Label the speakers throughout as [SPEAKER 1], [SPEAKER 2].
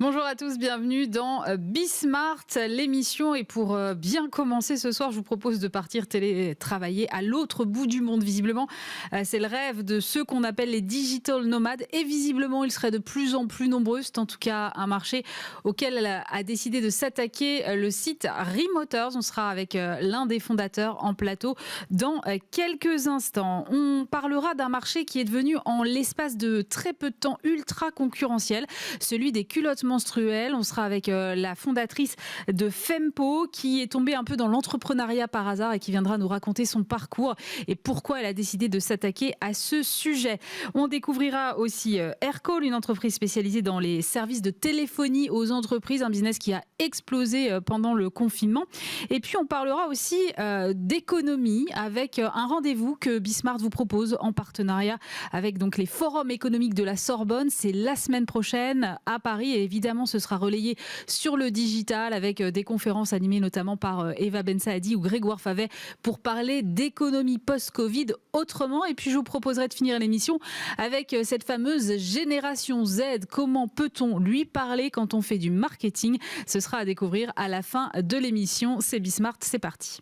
[SPEAKER 1] Bonjour à tous, bienvenue dans Bismart, l'émission. Et pour bien commencer ce soir, je vous propose de partir télétravailler à l'autre bout du monde. Visiblement, c'est le rêve de ceux qu'on appelle les digital nomades. Et visiblement, ils seraient de plus en plus nombreux. C'est en tout cas un marché auquel a décidé de s'attaquer le site Remoters. On sera avec l'un des fondateurs en plateau dans quelques instants. On parlera d'un marché qui est devenu en l'espace de très peu de temps ultra concurrentiel, celui des culottes menstruelles. On sera avec la fondatrice de Fempo qui est tombée un peu dans l'entrepreneuriat par hasard et qui viendra nous raconter son parcours et pourquoi elle a décidé de s'attaquer à ce sujet. On découvrira aussi Aircall, une entreprise spécialisée dans les services de téléphonie aux entreprises, un business qui a explosé pendant le confinement. Et puis on parlera aussi d'économie avec un rendez-vous que Bismart vous propose en partenariat avec donc les forums économiques de la Sorbonne. C'est la semaine prochaine à Paris et évidemment ce sera relayé sur le digital avec des conférences animées notamment par Eva Bensaadi ou Grégoire Favet pour parler d'économie post-Covid autrement. Et puis je vous proposerai de finir l'émission avec cette fameuse génération Z. Comment peut-on lui parler quand on fait du marketing? Ce sera à découvrir à la fin de l'émission. C'est Bismart, c'est parti.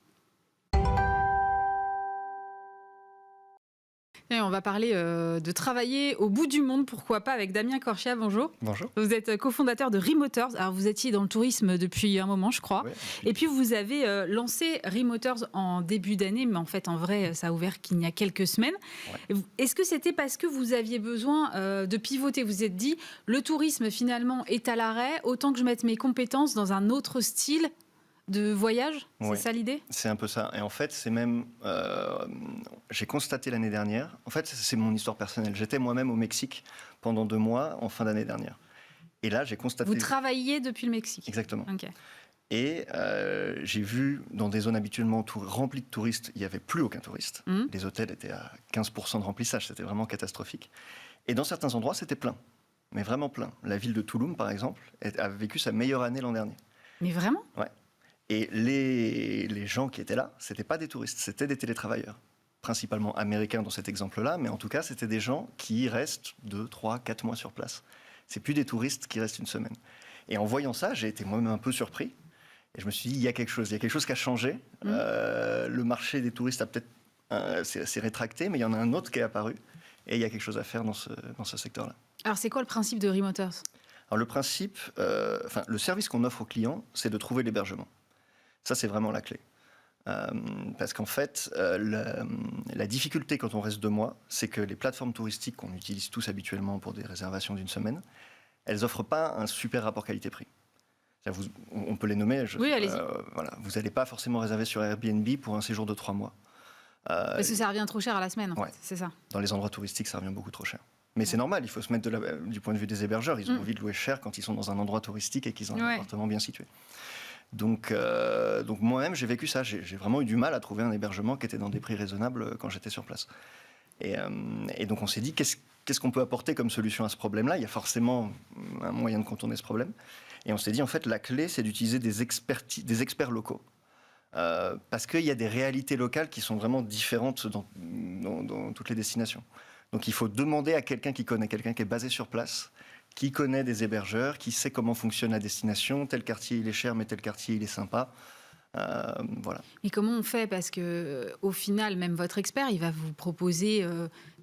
[SPEAKER 1] Et on va parler de travailler au bout du monde, pourquoi pas, avec Damien Corchia. Bonjour.
[SPEAKER 2] Bonjour.
[SPEAKER 1] Vous êtes cofondateur de Remoters. Alors vous étiez dans le tourisme depuis un moment, je crois. Oui. Et puis vous avez lancé Remoters en début d'année, mais en fait, en vrai, ça a ouvert qu'il y a quelques semaines. Ouais. Est-ce que c'était parce que vous aviez besoin de pivoter? Vous vous êtes dit, le tourisme finalement est à l'arrêt, autant que je mette mes compétences dans un autre style de voyage? C'est ça l'idée?
[SPEAKER 2] C'est un peu ça. Et en fait, c'est même... j'ai constaté l'année dernière... En fait, c'est mon histoire personnelle. J'étais moi-même au Mexique pendant 2 mois en fin d'année dernière. Et là, j'ai constaté...
[SPEAKER 1] Vous travailliez depuis le Mexique?
[SPEAKER 2] Exactement.
[SPEAKER 1] Okay.
[SPEAKER 2] Et j'ai vu, dans des zones habituellement remplies de touristes, il n'y avait plus aucun touriste. Les hôtels étaient à 15% de remplissage. C'était vraiment catastrophique. Et dans certains endroits, c'était plein. Mais vraiment plein. La ville de Tulum, par exemple, a vécu sa meilleure année l'an dernier.
[SPEAKER 1] Mais vraiment?
[SPEAKER 2] Ouais. Et les gens qui étaient là, ce n'étaient pas des touristes, c'était des télétravailleurs. Principalement américains dans cet exemple-là, mais en tout cas, c'était des gens qui restent 2, 3, 4 mois sur place. Ce n'est plus des touristes qui restent une semaine. Et en voyant ça, j'ai été moi-même un peu surpris. Et je me suis dit, il y a quelque chose qui a changé. Le marché des touristes a peut-être s'est rétracté, mais il y en a un autre qui est apparu. Et il y a quelque chose à faire dans ce secteur-là.
[SPEAKER 1] Alors, c'est quoi le principe de Remoters?
[SPEAKER 2] Alors, le principe, le service qu'on offre aux clients, c'est de trouver l'hébergement. Ça, c'est vraiment la clé. Parce qu'en fait, la difficulté quand on reste 2 mois, c'est que les plateformes touristiques qu'on utilise tous habituellement pour des réservations d'1 semaine, elles n'offrent pas un super rapport qualité-prix. On peut les nommer.
[SPEAKER 1] Oui, allez-y.
[SPEAKER 2] Voilà, vous n'allez pas forcément réserver sur Airbnb pour un séjour de 3 mois.
[SPEAKER 1] Parce que ça revient trop cher à la semaine, en fait, c'est ça.
[SPEAKER 2] Dans les endroits touristiques, ça revient beaucoup trop cher. Mais c'est normal, il faut se mettre du point de vue des hébergeurs. Ils ont envie de louer cher quand ils sont dans un endroit touristique et qu'ils ont un appartement bien situé. Donc moi-même, j'ai vécu ça. J'ai vraiment eu du mal à trouver un hébergement qui était dans des prix raisonnables quand j'étais sur place. Et donc on s'est dit, qu'est-ce qu'on peut apporter comme solution à ce problème-là? Il y a forcément un moyen de contourner ce problème. Et on s'est dit, en fait, la clé, c'est d'utiliser des experts locaux. Parce qu'il y a des réalités locales qui sont vraiment différentes dans toutes les destinations. Donc il faut demander à quelqu'un qui connaît, quelqu'un qui est basé sur place, qui connaît des hébergeurs, qui sait comment fonctionne la destination. Tel quartier, il est cher, mais tel quartier, il est sympa. Voilà.
[SPEAKER 1] Mais comment on fait? Parce qu'au final, même votre expert, il va vous proposer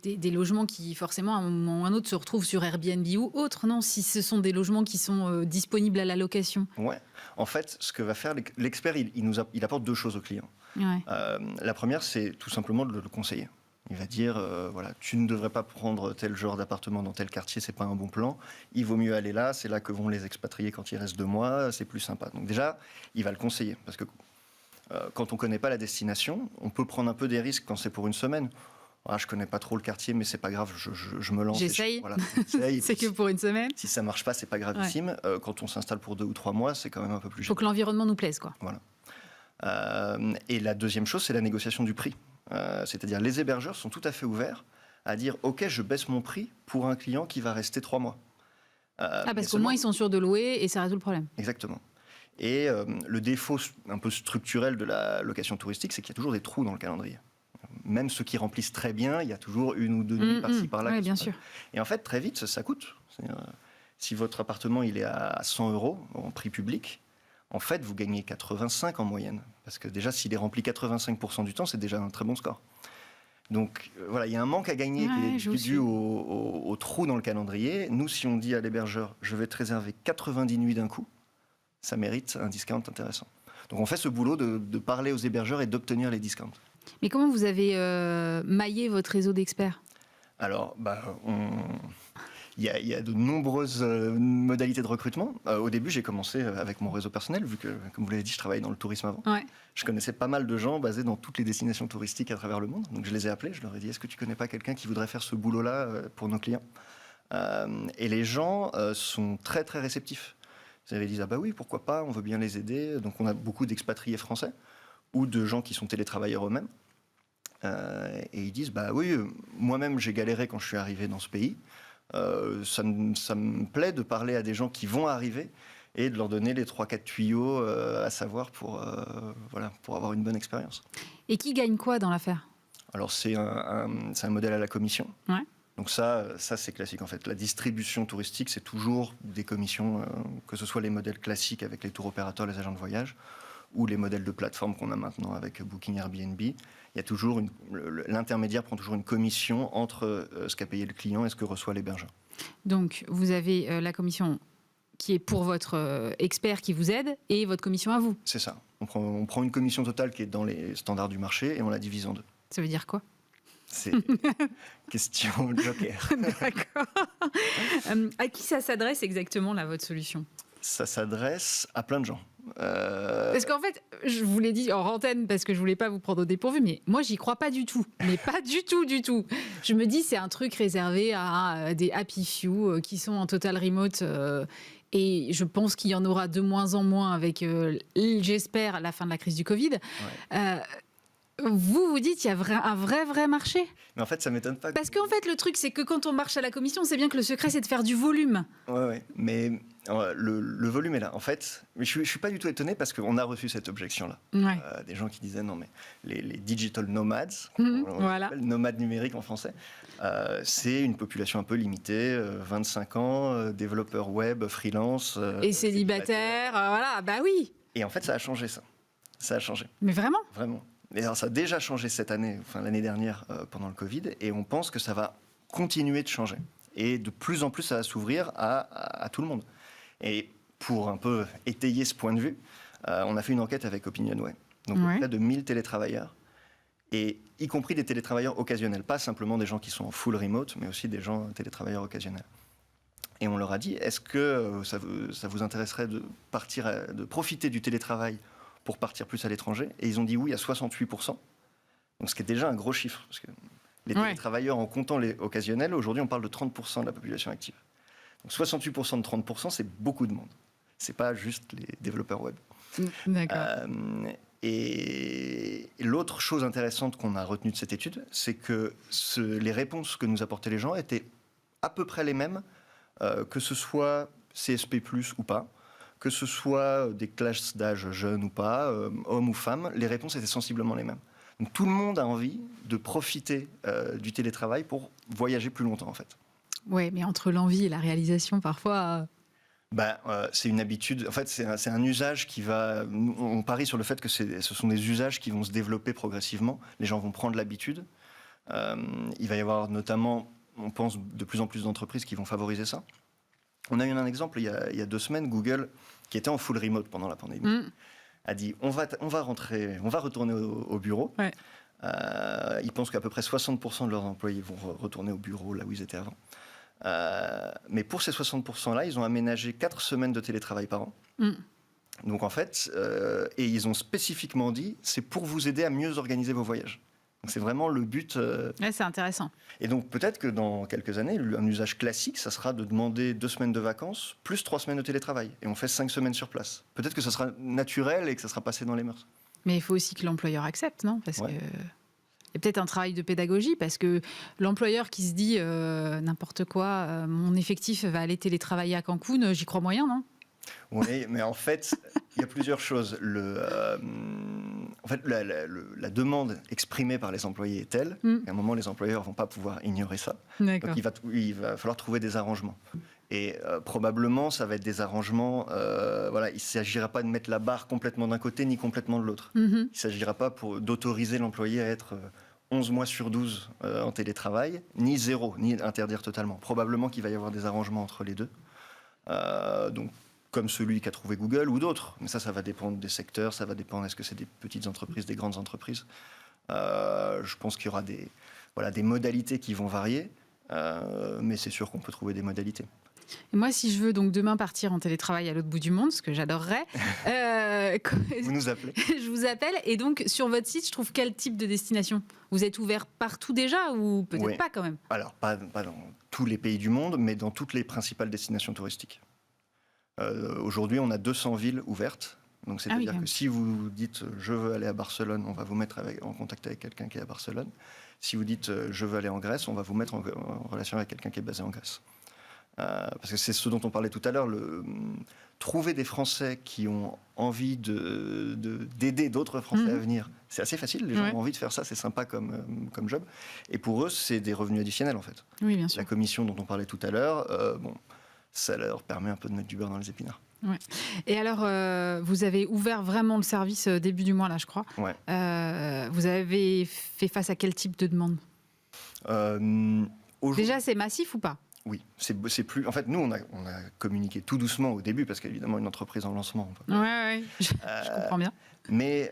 [SPEAKER 1] des logements qui, forcément, à un moment ou à un autre, se retrouvent sur Airbnb ou autre, non? Si ce sont des logements qui sont disponibles à la location.
[SPEAKER 2] Ouais. En fait, ce que va faire l'expert, il apporte 2 choses au client. Ouais. La première, c'est tout simplement de le conseiller. Il va dire, voilà, tu ne devrais pas prendre tel genre d'appartement dans tel quartier, c'est pas un bon plan. Il vaut mieux aller là, c'est là que vont les expatriés quand ils restent 2 mois, c'est plus sympa. Donc déjà, il va le conseiller. Parce que quand on ne connaît pas la destination, on peut prendre un peu des risques quand c'est pour 1 semaine. Ah, je ne connais pas trop le quartier, mais c'est pas grave, je me lance.
[SPEAKER 1] J'essaye.
[SPEAKER 2] Voilà,
[SPEAKER 1] c'est que pour 1 semaine.
[SPEAKER 2] Si ça ne marche pas, c'est pas gravissime. Ouais. Quand on s'installe pour 2 ou 3 mois, c'est quand même un peu plus...
[SPEAKER 1] Il faut que l'environnement nous plaise, quoi.
[SPEAKER 2] Voilà. Et la deuxième chose, c'est la négociation du prix. C'est-à-dire les hébergeurs sont tout à fait ouverts à dire « Ok, je baisse mon prix pour un client qui va rester 3 mois. »
[SPEAKER 1] parce qu'au moins, ils sont sûrs de louer et ça résout le problème.
[SPEAKER 2] Exactement. Et le défaut un peu structurel de la location touristique, c'est qu'il y a toujours des trous dans le calendrier. Même ceux qui remplissent très bien, il y a toujours 1 ou 2 nuits par-ci, par-là.
[SPEAKER 1] Oui, bien sûr.
[SPEAKER 2] Et en fait, très vite, ça coûte. Si votre appartement il est à 100 € en prix public, en fait, vous gagnez 85 en moyenne. Parce que déjà, s'il est rempli 85% du temps, c'est déjà un très bon score. Donc voilà, il y a un manque à gagner qui est dû au trou dans le calendrier. Nous, si on dit à l'hébergeur, je vais te réserver 90 nuits d'un coup, ça mérite un discount intéressant. Donc on fait ce boulot de parler aux hébergeurs et d'obtenir les discounts.
[SPEAKER 1] Mais comment vous avez maillé votre réseau d'experts ?
[SPEAKER 2] Alors, il y a de nombreuses modalités de recrutement. Au début, j'ai commencé avec mon réseau personnel, vu que, comme vous l'avez dit, je travaillais dans le tourisme avant.
[SPEAKER 1] Ouais.
[SPEAKER 2] Je connaissais pas mal de gens basés dans toutes les destinations touristiques à travers le monde. Donc je les ai appelés, je leur ai dit, est-ce que tu connais pas quelqu'un qui voudrait faire ce boulot-là pour nos clients ? Et les gens sont très, très réceptifs. Ils avaient dit, ah bah oui, pourquoi pas, on veut bien les aider. Donc on a beaucoup d'expatriés français ou de gens qui sont télétravailleurs eux-mêmes. Et ils disent, bah oui, moi-même j'ai galéré quand je suis arrivé dans ce pays. Ça me plaît de parler à des gens qui vont arriver et de leur donner les 3-4 tuyaux à savoir pour avoir une bonne expérience.
[SPEAKER 1] Et qui gagne quoi dans l'affaire ?
[SPEAKER 2] Alors c'est un modèle à la commission.
[SPEAKER 1] Ouais.
[SPEAKER 2] Donc ça c'est classique en fait. La distribution touristique, c'est toujours des commissions, que ce soit les modèles classiques avec les tours opérateurs, les agents de voyage, ou les modèles de plateforme qu'on a maintenant avec Booking, Airbnb. Il y a toujours l'intermédiaire prend toujours une commission entre ce qu'a payé le client et ce que reçoit l'hébergeur. Donc
[SPEAKER 1] vous avez la commission qui est pour votre expert qui vous aide et votre commission à vous.
[SPEAKER 2] C'est ça. On prend une commission totale qui est dans les standards du marché et on la divise en deux.
[SPEAKER 1] Ça veut dire quoi ?
[SPEAKER 2] C'est question joker.
[SPEAKER 1] D'accord. À qui ça s'adresse exactement, là, votre solution ?
[SPEAKER 2] Ça s'adresse à plein de gens.
[SPEAKER 1] Parce qu'en fait, je vous l'ai dit hors antenne parce que je voulais pas vous prendre au dépourvu, mais moi j'y crois pas du tout, mais pas du tout. Je me dis c'est un truc réservé à des happy few qui sont en total remote et je pense qu'il y en aura de moins en moins avec, j'espère, la fin de la crise du Covid. Ouais. Vous dites qu'il y a un vrai marché ?
[SPEAKER 2] Mais en fait, ça m'étonne pas.
[SPEAKER 1] Parce qu'en fait, le truc, c'est que quand on marche à la commission, on sait bien que le secret, c'est de faire du volume.
[SPEAKER 2] Ouais. Mais le volume est là. En fait, mais je suis pas du tout étonné parce qu'on a reçu cette objection-là. Ouais. Des gens qui disaient non, mais les digital nomads,
[SPEAKER 1] voilà.
[SPEAKER 2] Nomades numériques en français, c'est une population un peu limitée, 25 ans, développeurs web, freelance.
[SPEAKER 1] Et célibataires, voilà, bah oui.
[SPEAKER 2] Et en fait, ça a changé ça. Ça a changé.
[SPEAKER 1] Mais vraiment ?
[SPEAKER 2] Vraiment. Et alors, ça a déjà changé cette année, l'année dernière, pendant le Covid, et on pense que ça va continuer de changer. Et de plus en plus, ça va s'ouvrir à tout le monde. Et pour un peu étayer ce point de vue, on a fait une enquête avec OpinionWay. Donc, près de 1000 télétravailleurs, et y compris des télétravailleurs occasionnels. Pas simplement des gens qui sont en full remote, mais aussi des gens télétravailleurs occasionnels. Et on leur a dit, est-ce que ça vous intéresserait de profiter du télétravail pour partir plus à l'étranger, et ils ont dit oui à 68%, donc ce qui est déjà un gros chiffre, parce que les télétravailleurs, en comptant les occasionnels, aujourd'hui on parle de 30% de la population active. Donc 68% de 30%, c'est beaucoup de monde. C'est pas juste les développeurs web.
[SPEAKER 1] D'accord.
[SPEAKER 2] Et l'autre chose intéressante qu'on a retenue de cette étude, c'est que les réponses que nous apportaient les gens étaient à peu près les mêmes, que ce soit CSP+, ou pas, que ce soit des classes d'âge jeunes ou pas, hommes ou femmes, les réponses étaient sensiblement les mêmes. Donc tout le monde a envie de profiter du télétravail pour voyager plus longtemps, en fait.
[SPEAKER 1] Oui, mais entre l'envie et la réalisation, parfois...
[SPEAKER 2] c'est une habitude. En fait, c'est un usage qui va... On parie sur le fait que ce sont des usages qui vont se développer progressivement. Les gens vont prendre l'habitude. Il va y avoir notamment, on pense, de plus en plus d'entreprises qui vont favoriser ça. On a eu un exemple il y a 2 semaines, Google, qui était en full remote pendant la pandémie, a dit on va retourner au bureau. Ouais. Ils pensent qu'à peu près 60% de leurs employés vont retourner au bureau là où ils étaient avant. Mais pour ces 60%-là, ils ont aménagé 4 semaines de télétravail par an. Donc en fait, et ils ont spécifiquement dit, c'est pour vous aider à mieux organiser vos voyages. Donc c'est vraiment le but.
[SPEAKER 1] Ouais, c'est intéressant.
[SPEAKER 2] Et donc peut-être que dans quelques années, un usage classique, ça sera de demander 2 semaines de vacances plus 3 semaines de télétravail. Et on fait 5 semaines sur place. Peut-être que ça sera naturel et que ça sera passé dans les mœurs.
[SPEAKER 1] Mais il faut aussi que l'employeur accepte, non ? Parce que... Il y a peut-être un travail de pédagogie, parce que l'employeur qui se dit n'importe quoi, mon effectif va aller télétravailler à Cancun, j'y crois moyen, non ?
[SPEAKER 2] Oui, mais en fait, il y a plusieurs choses. En fait, la demande exprimée par les employés est telle qu'à un moment, les employeurs ne vont pas pouvoir ignorer ça. Donc, il va falloir trouver des arrangements. Et probablement, ça va être des arrangements. Voilà, il ne s'agira pas de mettre la barre complètement d'un côté ni complètement de l'autre. Il ne s'agira pas d'autoriser l'employé à être 11 mois sur 12 en télétravail, ni 0, ni interdire totalement. Probablement qu'il va y avoir des arrangements entre les deux. Donc, comme celui qu'a trouvé Google ou d'autres. Mais ça va dépendre des secteurs, ça va dépendre, est-ce que c'est des petites entreprises, des grandes entreprises. Je pense qu'il y aura des modalités qui vont varier, mais c'est sûr qu'on peut trouver des modalités.
[SPEAKER 1] Et moi, si je veux donc demain partir en télétravail à l'autre bout du monde, ce que j'adorerais,
[SPEAKER 2] vous nous appelez.
[SPEAKER 1] Je vous appelle. Et donc, sur votre site, je trouve quel type de destination ? Vous êtes ouvert partout déjà ou peut-être pas quand même ?
[SPEAKER 2] Alors, pas dans tous les pays du monde, mais dans toutes les principales destinations touristiques. Aujourd'hui, on a 200 villes ouvertes. Donc, c'est-à-dire que si vous dites « je veux aller à Barcelone », on va vous mettre en contact avec quelqu'un qui est à Barcelone. Si vous dites « je veux aller en Grèce », on va vous mettre en relation avec quelqu'un qui est basé en Grèce. Parce que c'est ce dont on parlait tout à l'heure, trouver des Français qui ont envie d'aider d'autres Français à venir, c'est assez facile, les gens ont envie de faire ça, c'est sympa comme job. Et pour eux, c'est des revenus additionnels en fait.
[SPEAKER 1] Oui, bien sûr.
[SPEAKER 2] La commission dont on parlait tout à l'heure, ça leur permet un peu de mettre du beurre dans les épinards.
[SPEAKER 1] Ouais. Et alors, vous avez ouvert vraiment le service début du mois, là, je crois.
[SPEAKER 2] Ouais.
[SPEAKER 1] Vous avez fait face à quel type de demande ? Déjà, c'est massif ou pas ?
[SPEAKER 2] Oui, c'est plus. En fait, nous, on a communiqué tout doucement au début, parce qu'évidemment, une entreprise en lancement.
[SPEAKER 1] Oui, je comprends bien.
[SPEAKER 2] Mais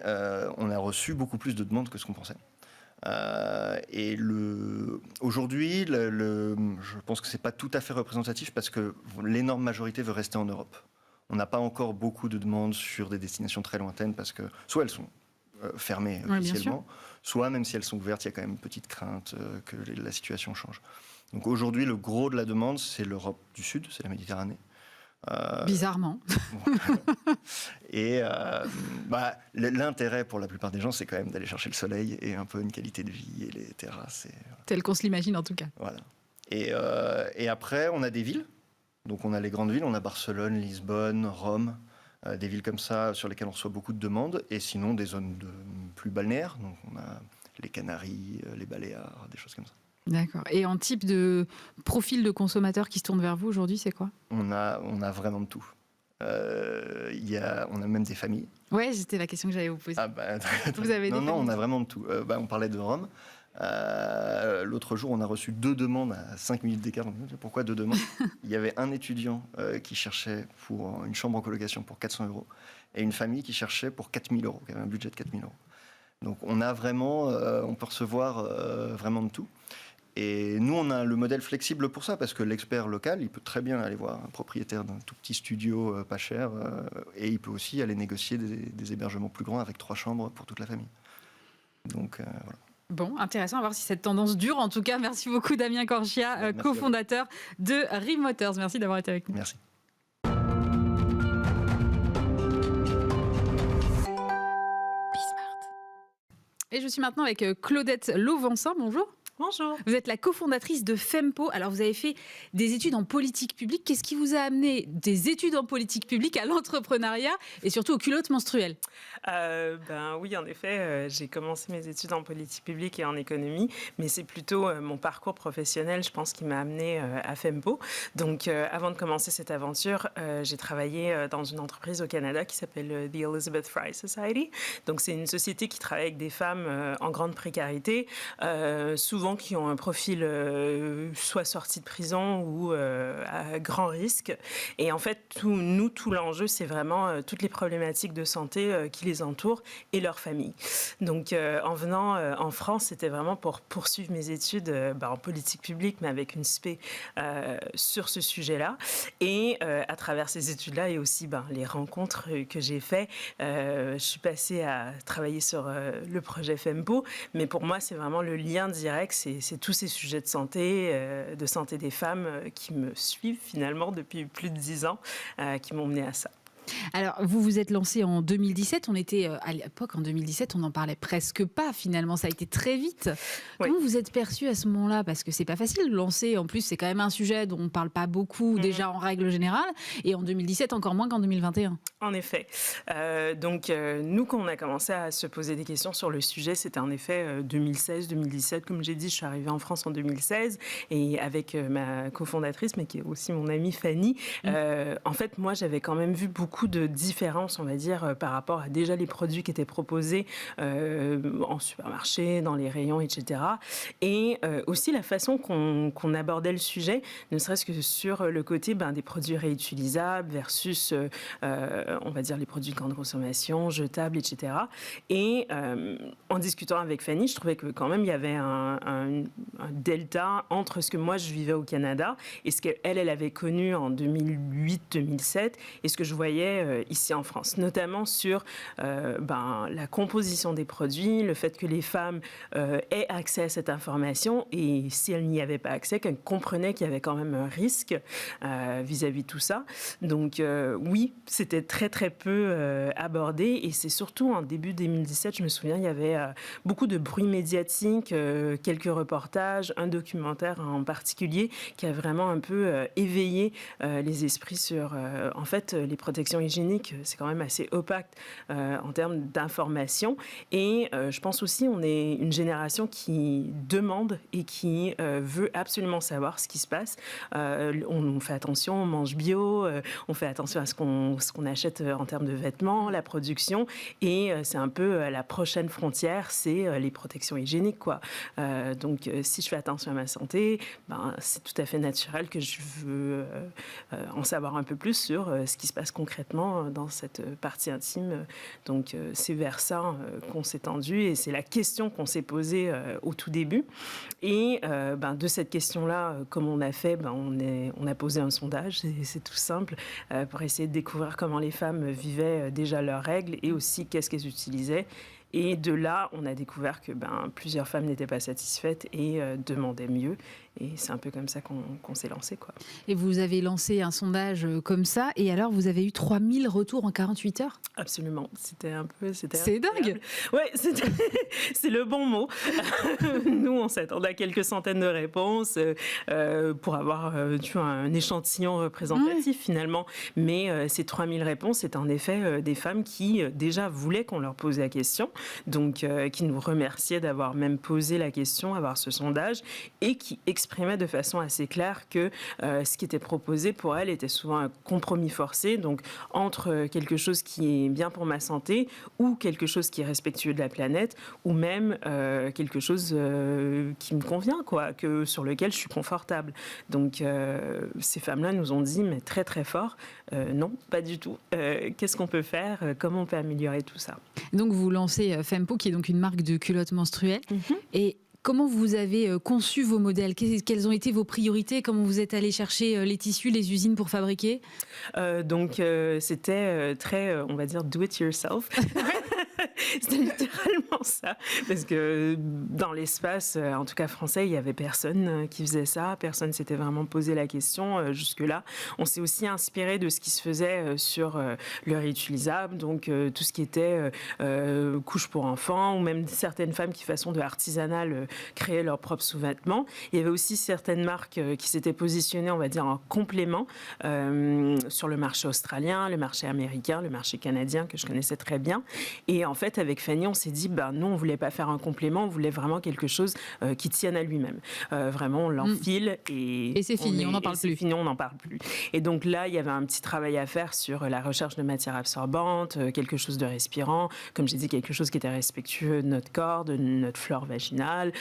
[SPEAKER 2] on a reçu beaucoup plus de demandes que ce qu'on pensait. Et aujourd'hui, je pense que c'est pas tout à fait représentatif, parce que l'énorme majorité veut rester en Europe. On n'a pas encore beaucoup de demandes sur des destinations très lointaines, parce que soit elles sont fermées officiellement, soit même si elles sont ouvertes, il y a quand même une petite crainte que la situation change. Donc aujourd'hui, le gros de la demande, c'est l'Europe du Sud, c'est la Méditerranée.
[SPEAKER 1] Bizarrement.
[SPEAKER 2] Et l'intérêt pour la plupart des gens, c'est quand même d'aller chercher le soleil et un peu une qualité de vie et les terrasses.
[SPEAKER 1] Tel qu'on se l'imagine en tout cas.
[SPEAKER 2] Voilà. Et après, on a des villes. Donc on a les grandes villes, on a Barcelone, Lisbonne, Rome, des villes comme ça sur lesquelles on reçoit beaucoup de demandes. Et sinon, des zones plus balnéaires. Donc on a les Canaries, les Baléares, des choses comme ça.
[SPEAKER 1] D'accord. Et en type de profil de consommateur qui se tourne vers vous aujourd'hui, c'est quoi ?
[SPEAKER 2] On a vraiment de tout. On a même des familles.
[SPEAKER 1] Ouais, c'était la question que j'allais vous poser. Vous avez
[SPEAKER 2] non, on a vraiment de tout. On parlait de Rome. L'autre jour, on a reçu 2 demandes à 5 minutes d'écart. Pourquoi 2 demandes ? Il y avait un étudiant qui cherchait pour une chambre en colocation pour 400 € et une famille qui cherchait pour 4 000 €, qui avait un budget de 4 000 €. Donc on a vraiment, on peut recevoir vraiment de tout. Et nous, on a le modèle flexible pour ça, parce que l'expert local, il peut très bien aller voir un propriétaire d'un tout petit studio pas cher, et il peut aussi aller négocier des hébergements plus grands avec 3 chambres pour toute la famille. Donc voilà.
[SPEAKER 1] Bon, intéressant à voir si cette tendance dure. En tout cas, merci beaucoup Damien Corchia, cofondateur de RIV Motors. Merci d'avoir été avec nous.
[SPEAKER 2] Merci.
[SPEAKER 1] Et je suis maintenant avec Claudette Lauvencin. Bonjour.
[SPEAKER 3] Bonjour.
[SPEAKER 1] Vous êtes la cofondatrice de Fempo. Alors, vous avez fait des études en politique publique. Qu'est-ce qui vous a amené des études en politique publique à l'entrepreneuriat et surtout aux culottes menstruelles ?
[SPEAKER 3] Oui, en effet, j'ai commencé mes études en politique publique et en économie, mais c'est plutôt mon parcours professionnel, je pense, qui m'a amené à Fempo. Donc, avant de commencer cette aventure, j'ai travaillé dans une entreprise au Canada qui s'appelle The Elizabeth Fry Society. Donc, c'est une société qui travaille avec des femmes en grande précarité, souvent qui ont un profil soit sorti de prison ou à grand risque. Et en fait, tout l'enjeu, c'est vraiment toutes les problématiques de santé qui les entourent et leur famille. Donc, en venant en France, c'était vraiment pour poursuivre mes études en politique publique, mais avec une spé sur ce sujet-là. Et à travers ces études-là et aussi les rencontres que j'ai faites, je suis passée à travailler sur le projet Fempo. Mais pour moi, c'est vraiment le lien direct. C'est tous ces sujets de santé des femmes qui me suivent finalement depuis plus de 10 ans, qui m'ont mené à ça.
[SPEAKER 1] Alors, vous vous êtes lancé en 2017. On était à l'époque, en 2017, on n'en parlait presque pas finalement. Ça a été très vite. Oui. Comment vous êtes perçu à ce moment-là? Parce que c'est pas facile de lancer. En plus, c'est quand même un sujet dont on ne parle pas beaucoup déjà en règle générale. Et en 2017, encore moins qu'en 2021.
[SPEAKER 3] En effet. Nous, quand on a commencé à se poser des questions sur le sujet, c'était en effet 2016-2017. Comme j'ai dit, je suis arrivée en France en 2016 et avec ma cofondatrice, mais qui est aussi mon amie Fanny. En fait, moi, j'avais quand même vu beaucoup de différences, on va dire, par rapport à déjà les produits qui étaient proposés en supermarché, dans les rayons, etc. Et aussi la façon qu'on abordait le sujet, ne serait-ce que sur le côté des produits réutilisables versus, on va dire, les produits de grande consommation, jetables, etc. Et en discutant avec Fanny, je trouvais que quand même il y avait un delta entre ce que moi je vivais au Canada et ce qu'elle avait connu en 2008-2007 et ce que je voyais ici en France, notamment sur la composition des produits, le fait que les femmes aient accès à cette information et si elles n'y avaient pas accès, qu'elles comprenaient qu'il y avait quand même un risque vis-à-vis de tout ça. Donc oui, c'était très très peu abordé et c'est surtout en début 2017, je me souviens, il y avait beaucoup de bruit médiatique, quelques reportages, un documentaire en particulier qui a vraiment un peu éveillé les esprits sur en fait les protections hygiéniques, c'est quand même assez opaque en termes d'information. Et je pense aussi on est une génération qui demande et qui veut absolument savoir ce qui se passe. On fait attention, on mange bio, on fait attention à ce qu'on achète en termes de vêtements, la production. Et c'est un peu la prochaine frontière, c'est les protections hygiéniques, quoi. Donc si je fais attention à ma santé, c'est tout à fait naturel que je veux en savoir un peu plus sur ce qui se passe concrètement dans cette partie intime. Donc c'est vers ça qu'on s'est tendu et c'est la question qu'on s'est posée au tout début. Et de cette question-là, comme on a fait, on a posé un sondage, c'est tout simple, pour essayer de découvrir comment les femmes vivaient déjà leurs règles et aussi qu'est-ce qu'elles utilisaient. Et de là, on a découvert que plusieurs femmes n'étaient pas satisfaites et demandaient mieux. Et c'est un peu comme ça qu'on s'est lancé, quoi.
[SPEAKER 1] Et vous avez lancé un sondage comme ça, et alors vous avez eu 3000 retours en 48 heures?
[SPEAKER 3] Absolument. C'était
[SPEAKER 1] c'est dingue.
[SPEAKER 3] Oui, c'est le bon mot. Nous, on s'attendait à quelques centaines de réponses pour avoir un échantillon représentatif finalement. Mais ces 3000 réponses, c'est en effet des femmes qui déjà voulaient qu'on leur pose la question, donc qui nous remerciaient d'avoir même posé la question, avoir ce sondage, et qui exprimaient de façon assez claire que ce qui était proposé pour elles était souvent un compromis forcé, donc entre quelque chose qui est bien pour ma santé ou quelque chose qui est respectueux de la planète ou même quelque chose qui me convient, quoi, sur lequel je suis confortable. Donc ces femmes-là nous ont dit, mais très très fort, non, pas du tout. Qu'est-ce qu'on peut faire? Comment on peut améliorer tout ça?
[SPEAKER 1] Donc vous lancez Fempo, qui est donc une marque de culottes menstruelles. Et comment vous avez conçu vos modèles? Quelles ont été vos priorités? Comment vous êtes allé chercher les tissus, les usines pour fabriquer?
[SPEAKER 3] C'était très, on va dire, do it yourself. C'était littéralement ça. Parce que dans l'espace, en tout cas français, il n'y avait personne qui faisait ça. Personne s'était vraiment posé la question jusque-là. On s'est aussi inspiré de ce qui se faisait sur le réutilisable, donc tout ce qui était couches pour enfants, ou même certaines femmes qui, façon de artisanal, créaient leurs propres sous-vêtements. Il y avait aussi certaines marques qui s'étaient positionnées, on va dire, en complément sur le marché australien, le marché américain, le marché canadien, que je connaissais très bien. Et en fait, avec Fanny, on s'est dit, nous, on ne voulait pas faire un complément, on voulait vraiment quelque chose qui tienne à lui-même. Vraiment, on l'enfile
[SPEAKER 1] et c'est fini, on n'en parle plus.
[SPEAKER 3] C'est fini, on n'en parle plus. Et donc là, il y avait un petit travail à faire sur la recherche de matières absorbantes, quelque chose de respirant, comme j'ai dit, quelque chose qui était respectueux de notre corps, de notre flore vaginale,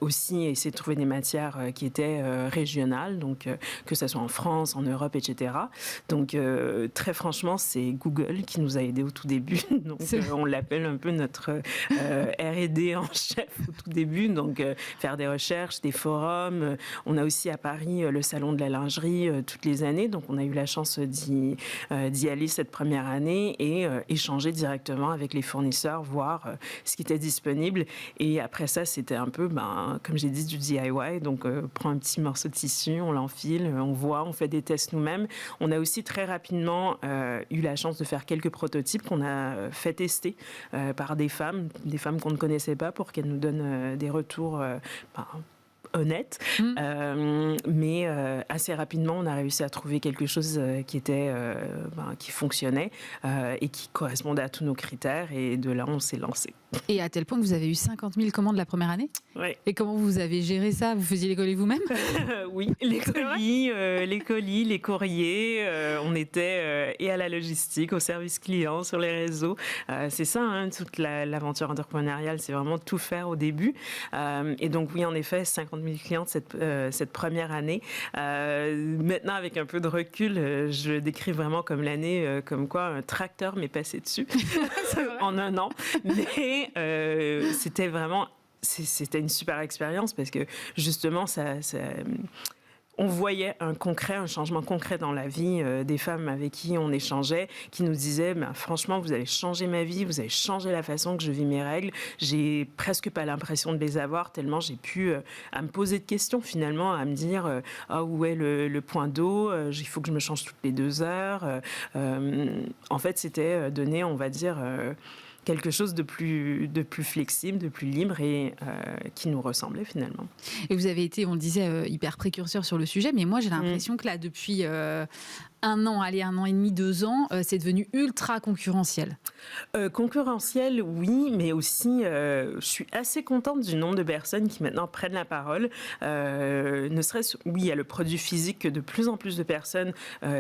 [SPEAKER 3] aussi essayer de trouver des matières qui étaient régionales, donc que ce soit en France, en Europe, etc. Donc très franchement, c'est Google qui nous a aidés au tout début. Donc on l'appelle un un peu notre R&D en chef au tout début, donc faire des recherches, des forums. On a aussi à Paris le salon de la lingerie toutes les années, donc on a eu la chance d'y aller cette première année et échanger directement avec les fournisseurs, voir ce qui était disponible. Et après ça, c'était un peu, comme j'ai dit, du DIY. Donc, on prend un petit morceau de tissu, on l'enfile, on voit, on fait des tests nous-mêmes. On a aussi très rapidement eu la chance de faire quelques prototypes qu'on a fait tester par des femmes qu'on ne connaissait pas pour qu'elles nous donnent des retours honnête, mais assez rapidement on a réussi à trouver quelque chose qui fonctionnait et qui correspondait à tous nos critères, et de là on s'est lancé.
[SPEAKER 1] Et à tel point que vous avez eu 50 000 commandes la première année?
[SPEAKER 3] Oui.
[SPEAKER 1] Et comment vous avez géré ça? Vous faisiez les colis vous-même?
[SPEAKER 3] Oui, les colis, les courriers, on était et à la logistique, au service client, sur les réseaux. C'est ça, toute l'aventure entrepreneuriale, c'est vraiment tout faire au début. Et donc oui, en effet, 50 000 clients cette première année. Maintenant, avec un peu de recul, je le décris vraiment comme l'année, comme quoi un tracteur m'est passé dessus en un an. Mais c'était une super expérience parce que justement, on voyait un changement concret dans la vie des femmes avec qui on échangeait, qui nous disaient franchement, vous avez changé ma vie, vous avez changé la façon que je vis mes règles. J'ai presque pas l'impression de les avoir, tellement j'ai pu à me poser de questions finalement, à me dire où est le point d'eau, il faut que je me change toutes les 2 heures. En fait, c'était donner, on va dire, quelque chose de plus flexible, de plus libre et qui nous ressemblait finalement.
[SPEAKER 1] Et vous avez été, on le disait, hyper précurseur sur le sujet, mais moi j'ai l'impression que là, depuis 1 an, 1 an et demi, 2 ans, c'est devenu ultra concurrentiel.
[SPEAKER 3] Concurrentiel, oui, mais aussi, je suis assez contente du nombre de personnes qui maintenant prennent la parole. Ne serait-ce, oui, il y a le produit physique que de plus en plus de personnes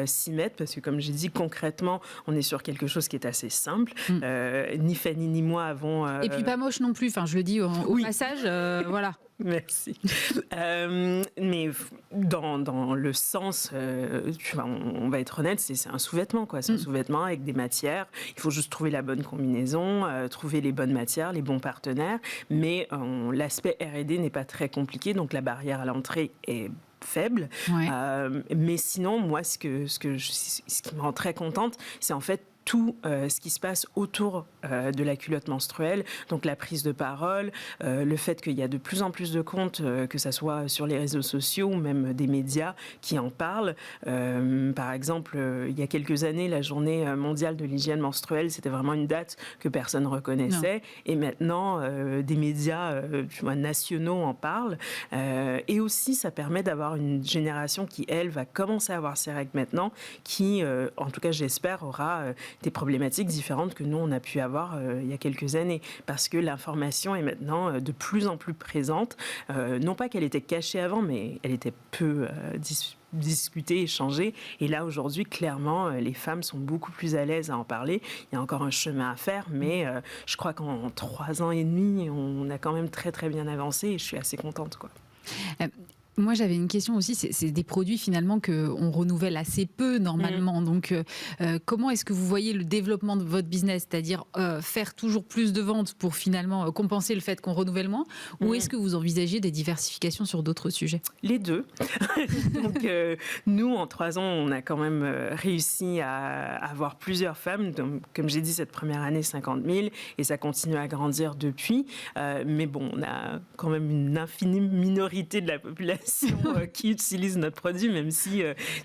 [SPEAKER 3] s'y mettent, parce que comme j'ai dit, concrètement, on est sur quelque chose qui est assez simple. Ni Fanny ni moi avons...
[SPEAKER 1] Et puis pas moche non plus, enfin, je le dis au passage, voilà.
[SPEAKER 3] Merci. Mais dans le sens, on va être honnête, c'est un sous-vêtement, quoi. C'est un sous-vêtement avec des matières. Il faut juste trouver la bonne combinaison, trouver les bonnes matières, les bons partenaires. Mais l'aspect R&D n'est pas très compliqué, donc la barrière à l'entrée est faible. Ouais. Mais sinon, moi, ce qui me rend très contente, c'est en fait tout ce qui se passe autour de la culotte menstruelle, donc la prise de parole, le fait qu'il y a de plus en plus de comptes, que ça soit sur les réseaux sociaux ou même des médias qui en parlent. Par exemple, il y a quelques années, la journée mondiale de l'hygiène menstruelle, c'était vraiment une date que personne ne reconnaissait. Non. Et maintenant, des médias nationaux en parlent. Et aussi, ça permet d'avoir une génération qui, elle, va commencer à avoir ses règles maintenant, qui, en tout cas, j'espère, aura des problématiques différentes que nous, on a pu avoir il y a quelques années. Parce que l'information est maintenant de plus en plus présente. Non pas qu'elle était cachée avant, mais elle était peu discutée, échangée. Et là, aujourd'hui, clairement, les femmes sont beaucoup plus à l'aise à en parler. Il y a encore un chemin à faire, mais je crois qu'en 3 ans et demi, on a quand même très, très bien avancé et je suis assez contente, quoi.
[SPEAKER 1] Moi, j'avais une question aussi. C'est des produits finalement qu'on renouvelle assez peu normalement. Donc, comment est-ce que vous voyez le développement de votre business? C'est-à-dire faire toujours plus de ventes pour finalement compenser le fait qu'on renouvelle moins? Ou est-ce que vous envisagez des diversifications sur d'autres sujets?
[SPEAKER 3] Les deux. Donc, nous, en 3 ans, on a quand même réussi à avoir plusieurs femmes. Donc, comme j'ai dit, cette première année, 50 000. Et ça continue à grandir depuis. Mais bon, on a quand même une infinie minorité de la population qui utilise notre produit, même si...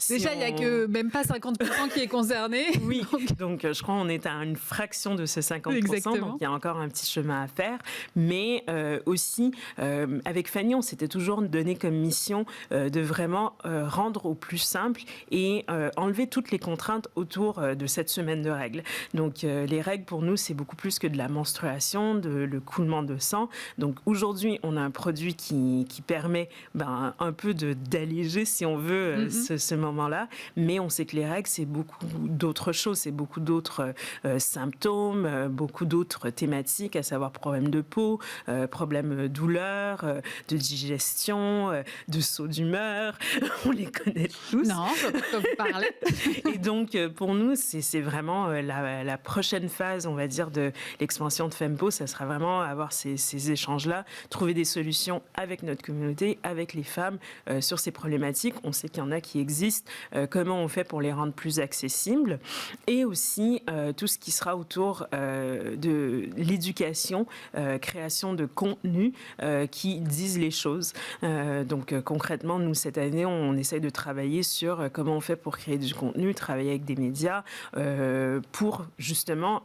[SPEAKER 1] Déjà, il n'y a que même pas 50% qui est concerné.
[SPEAKER 3] Oui, donc je crois qu'on est à une fraction de ce 50%, exactement. Donc il y a encore un petit chemin à faire. Mais aussi, avec Fanny, on s'était toujours donné comme mission de vraiment rendre au plus simple et enlever toutes les contraintes autour de cette semaine de règles. Donc les règles, pour nous, c'est beaucoup plus que de la menstruation, le coulement de sang. Donc aujourd'hui, on a un produit qui permet un peu d'alléger, si on veut, ce moment-là. Mais on sait que les règles, c'est beaucoup d'autres choses, c'est beaucoup d'autres symptômes, beaucoup d'autres thématiques, à savoir problèmes de peau, problèmes douleurs, de digestion, de sauts d'humeur. On les connaît tous.
[SPEAKER 1] Non, je peux vous parler.
[SPEAKER 3] Et donc, pour nous, c'est vraiment la prochaine phase, on va dire, de l'expansion de Fempo. Ça sera vraiment avoir ces échanges-là, trouver des solutions avec notre communauté, avec les femmes sur ces problématiques. On sait qu'il y en a qui existent. Comment on fait pour les rendre plus accessibles? Et aussi tout ce qui sera autour de l'éducation, création de contenus qui disent les choses. Donc, concrètement, nous, cette année, on essaye de travailler sur comment on fait pour créer du contenu, travailler avec des médias pour justement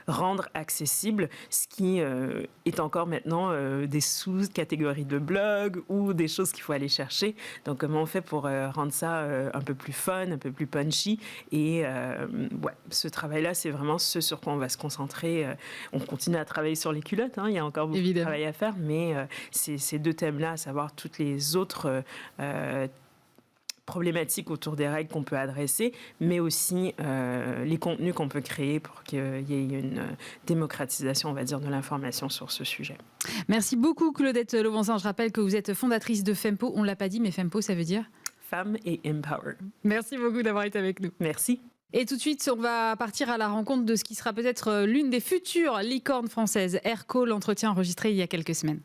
[SPEAKER 3] rendre accessible ce qui est encore maintenant des sous-catégories de blogs ou des choses qu'il faut aller chercher. Donc, comment on fait pour rendre ça un peu plus fun, un peu plus punchy. Et ce travail-là, c'est vraiment ce sur quoi on va se concentrer. On continue à travailler sur les culottes, il y a encore beaucoup de travail à faire, mais ces deux thèmes-là, à savoir toutes les autres problématiques autour des règles qu'on peut adresser, mais aussi les contenus qu'on peut créer pour qu'il y ait une démocratisation, on va dire, de l'information sur ce sujet.
[SPEAKER 1] Merci beaucoup, Claudette Lauvencin. Je rappelle que vous êtes fondatrice de Fempo. On ne l'a pas dit, mais Fempo, ça veut dire
[SPEAKER 3] Femmes et Empower.
[SPEAKER 1] Merci beaucoup d'avoir été avec nous.
[SPEAKER 3] Merci.
[SPEAKER 1] Et tout de suite, on va partir à la rencontre de ce qui sera peut-être l'une des futures licornes françaises, Aircall, entretien enregistré il y a quelques semaines.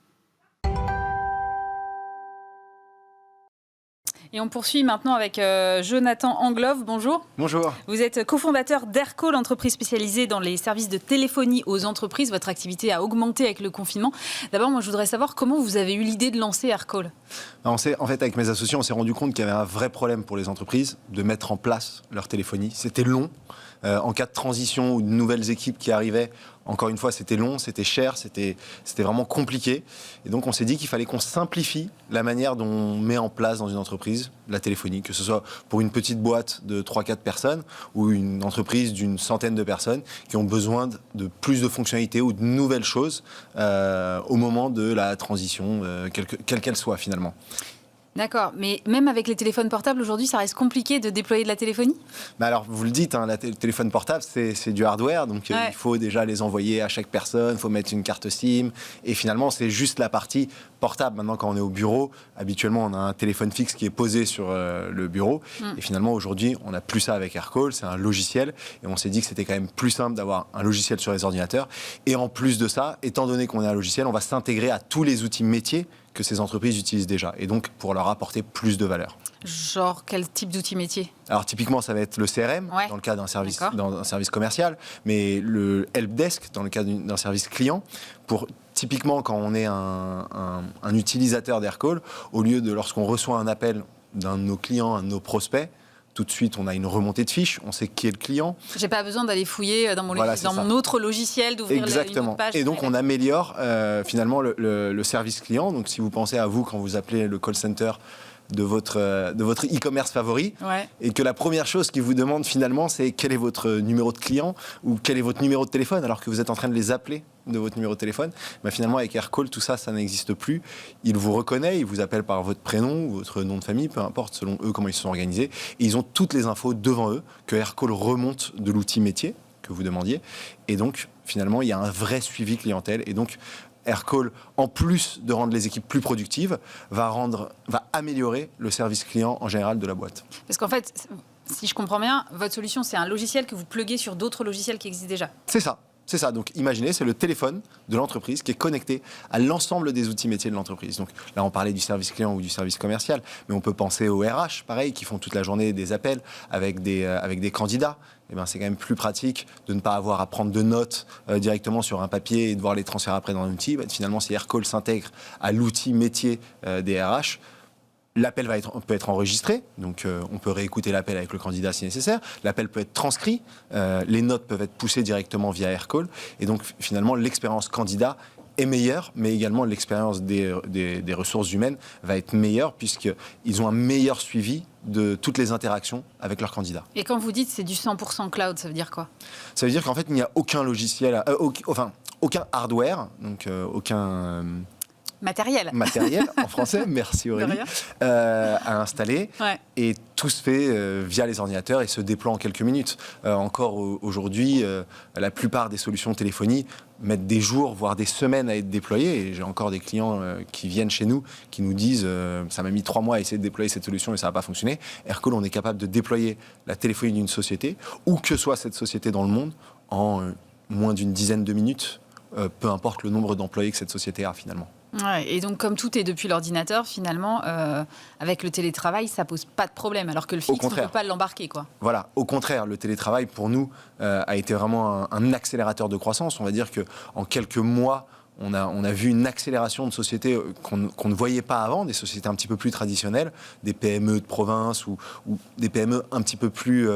[SPEAKER 1] Et on poursuit maintenant avec Jonathan Anglove. Bonjour.
[SPEAKER 2] Bonjour.
[SPEAKER 1] Vous êtes cofondateur d'Aircall, entreprise spécialisée dans les services de téléphonie aux entreprises. Votre activité a augmenté avec le confinement. D'abord, moi, je voudrais savoir comment vous avez eu l'idée de lancer Aircall.
[SPEAKER 4] En fait, avec mes associés, on s'est rendu compte qu'il y avait un vrai problème pour les entreprises de mettre en place leur téléphonie. C'était long. En cas de transition ou de nouvelles équipes qui arrivaient, encore une fois, c'était long, c'était cher, c'était vraiment compliqué. Et donc, on s'est dit qu'il fallait qu'on simplifie la manière dont on met en place dans une entreprise la téléphonie, que ce soit pour une petite boîte de 3-4 personnes ou une entreprise d'une centaine de personnes qui ont besoin de plus de fonctionnalités ou de nouvelles choses au moment de la transition, quelle qu'elle soit finalement.
[SPEAKER 1] D'accord, mais même avec les téléphones portables, aujourd'hui, ça reste compliqué de déployer de la téléphonie ?
[SPEAKER 4] Alors, vous le dites, le téléphone portable, c'est du hardware, donc il faut déjà les envoyer à chaque personne, il faut mettre une carte SIM, et finalement, c'est juste la partie portable. Maintenant, quand on est au bureau, habituellement, on a un téléphone fixe qui est posé sur le bureau, et finalement, aujourd'hui, on n'a plus ça avec Aircall, c'est un logiciel, et on s'est dit que c'était quand même plus simple d'avoir un logiciel sur les ordinateurs, et en plus de ça, étant donné qu'on est un logiciel, on va s'intégrer à tous les outils métiers que ces entreprises utilisent déjà, et donc pour leur apporter plus de valeur.
[SPEAKER 1] Genre, quel type d'outils métiers ?
[SPEAKER 4] Alors typiquement, ça va être le CRM, dans le cas d'un service commercial, mais le helpdesk, dans le cas d'un service client, pour typiquement quand on est un utilisateur d'Aircall, au lieu de lorsqu'on reçoit un appel d'un de nos clients, un de nos prospects, tout de suite, on a une remontée de fiches, on sait qui est le client.
[SPEAKER 1] J'ai pas besoin d'aller fouiller dans mon autre logiciel, d'ouvrir une autre page.
[SPEAKER 4] Et donc, on améliore finalement le service client. Donc, si vous pensez à vous quand vous appelez le call center de votre e-commerce favori, et que la première chose qu'ils vous demandent finalement, c'est quel est votre numéro de client ou quel est votre numéro de téléphone, alors que vous êtes en train de les appeler de votre numéro de téléphone, finalement avec Aircall, tout ça, ça n'existe plus. Il vous reconnaît, il vous appelle par votre prénom ou votre nom de famille, peu importe, selon eux comment ils se sont organisés, et ils ont toutes les infos devant eux, que Aircall remonte de l'outil métier que vous demandiez, et donc finalement il y a un vrai suivi clientèle, et donc Aircall, en plus de rendre les équipes plus productives, va améliorer le service client en général de la boîte.
[SPEAKER 1] Parce qu'en fait, si je comprends bien, votre solution, c'est un logiciel que vous pluguez sur d'autres logiciels qui existent déjà.
[SPEAKER 4] C'est ça. C'est ça. Donc, imaginez, c'est le téléphone de l'entreprise qui est connecté à l'ensemble des outils métiers de l'entreprise. Donc, là, on parlait du service client ou du service commercial, mais on peut penser aux RH, pareil, qui font toute la journée des appels avec des candidats. C'est quand même plus pratique de ne pas avoir à prendre de notes directement sur un papier et devoir les transférer après dans un outil. Finalement, si Aircall s'intègre à l'outil métier des RH, l'appel peut être enregistré, donc on peut réécouter l'appel avec le candidat si nécessaire. L'appel peut être transcrit, les notes peuvent être poussées directement via Aircall. Et donc finalement, l'expérience candidat est meilleure, mais également l'expérience des ressources humaines va être meilleure puisqu'ils ont un meilleur suivi de toutes les interactions avec leurs candidats.
[SPEAKER 1] Et quand vous dites c'est du 100% cloud, ça veut dire quoi ?
[SPEAKER 4] Ça veut dire qu'en fait, il n'y a aucun logiciel, aucun hardware, donc aucun
[SPEAKER 1] Matériel
[SPEAKER 4] en français, merci Aurélie, à installer. Ouais. Et tout se fait via les ordinateurs et se déploie en quelques minutes. Encore aujourd'hui, la plupart des solutions de téléphonie mettent des jours, voire des semaines à être déployées. Et j'ai encore des clients qui viennent chez nous, qui nous disent ça m'a mis 3 mois à essayer de déployer cette solution et ça n'a pas fonctionné. Aircall, on est capable de déployer la téléphonie d'une société, où que soit cette société dans le monde, en moins d'une dizaine de minutes, peu importe le nombre d'employés que cette société a finalement.
[SPEAKER 1] Ouais, et donc, comme tout est depuis l'ordinateur, finalement, avec le télétravail, ça pose pas de problème, alors que le fixe, on ne peut pas l'embarquer, quoi.
[SPEAKER 4] Voilà, au contraire, le télétravail, pour nous, a été vraiment un accélérateur de croissance. On va dire qu'en quelques mois, on a vu une accélération de sociétés qu'on ne voyait pas avant, des sociétés un petit peu plus traditionnelles, des PME de province ou des PME un petit peu plus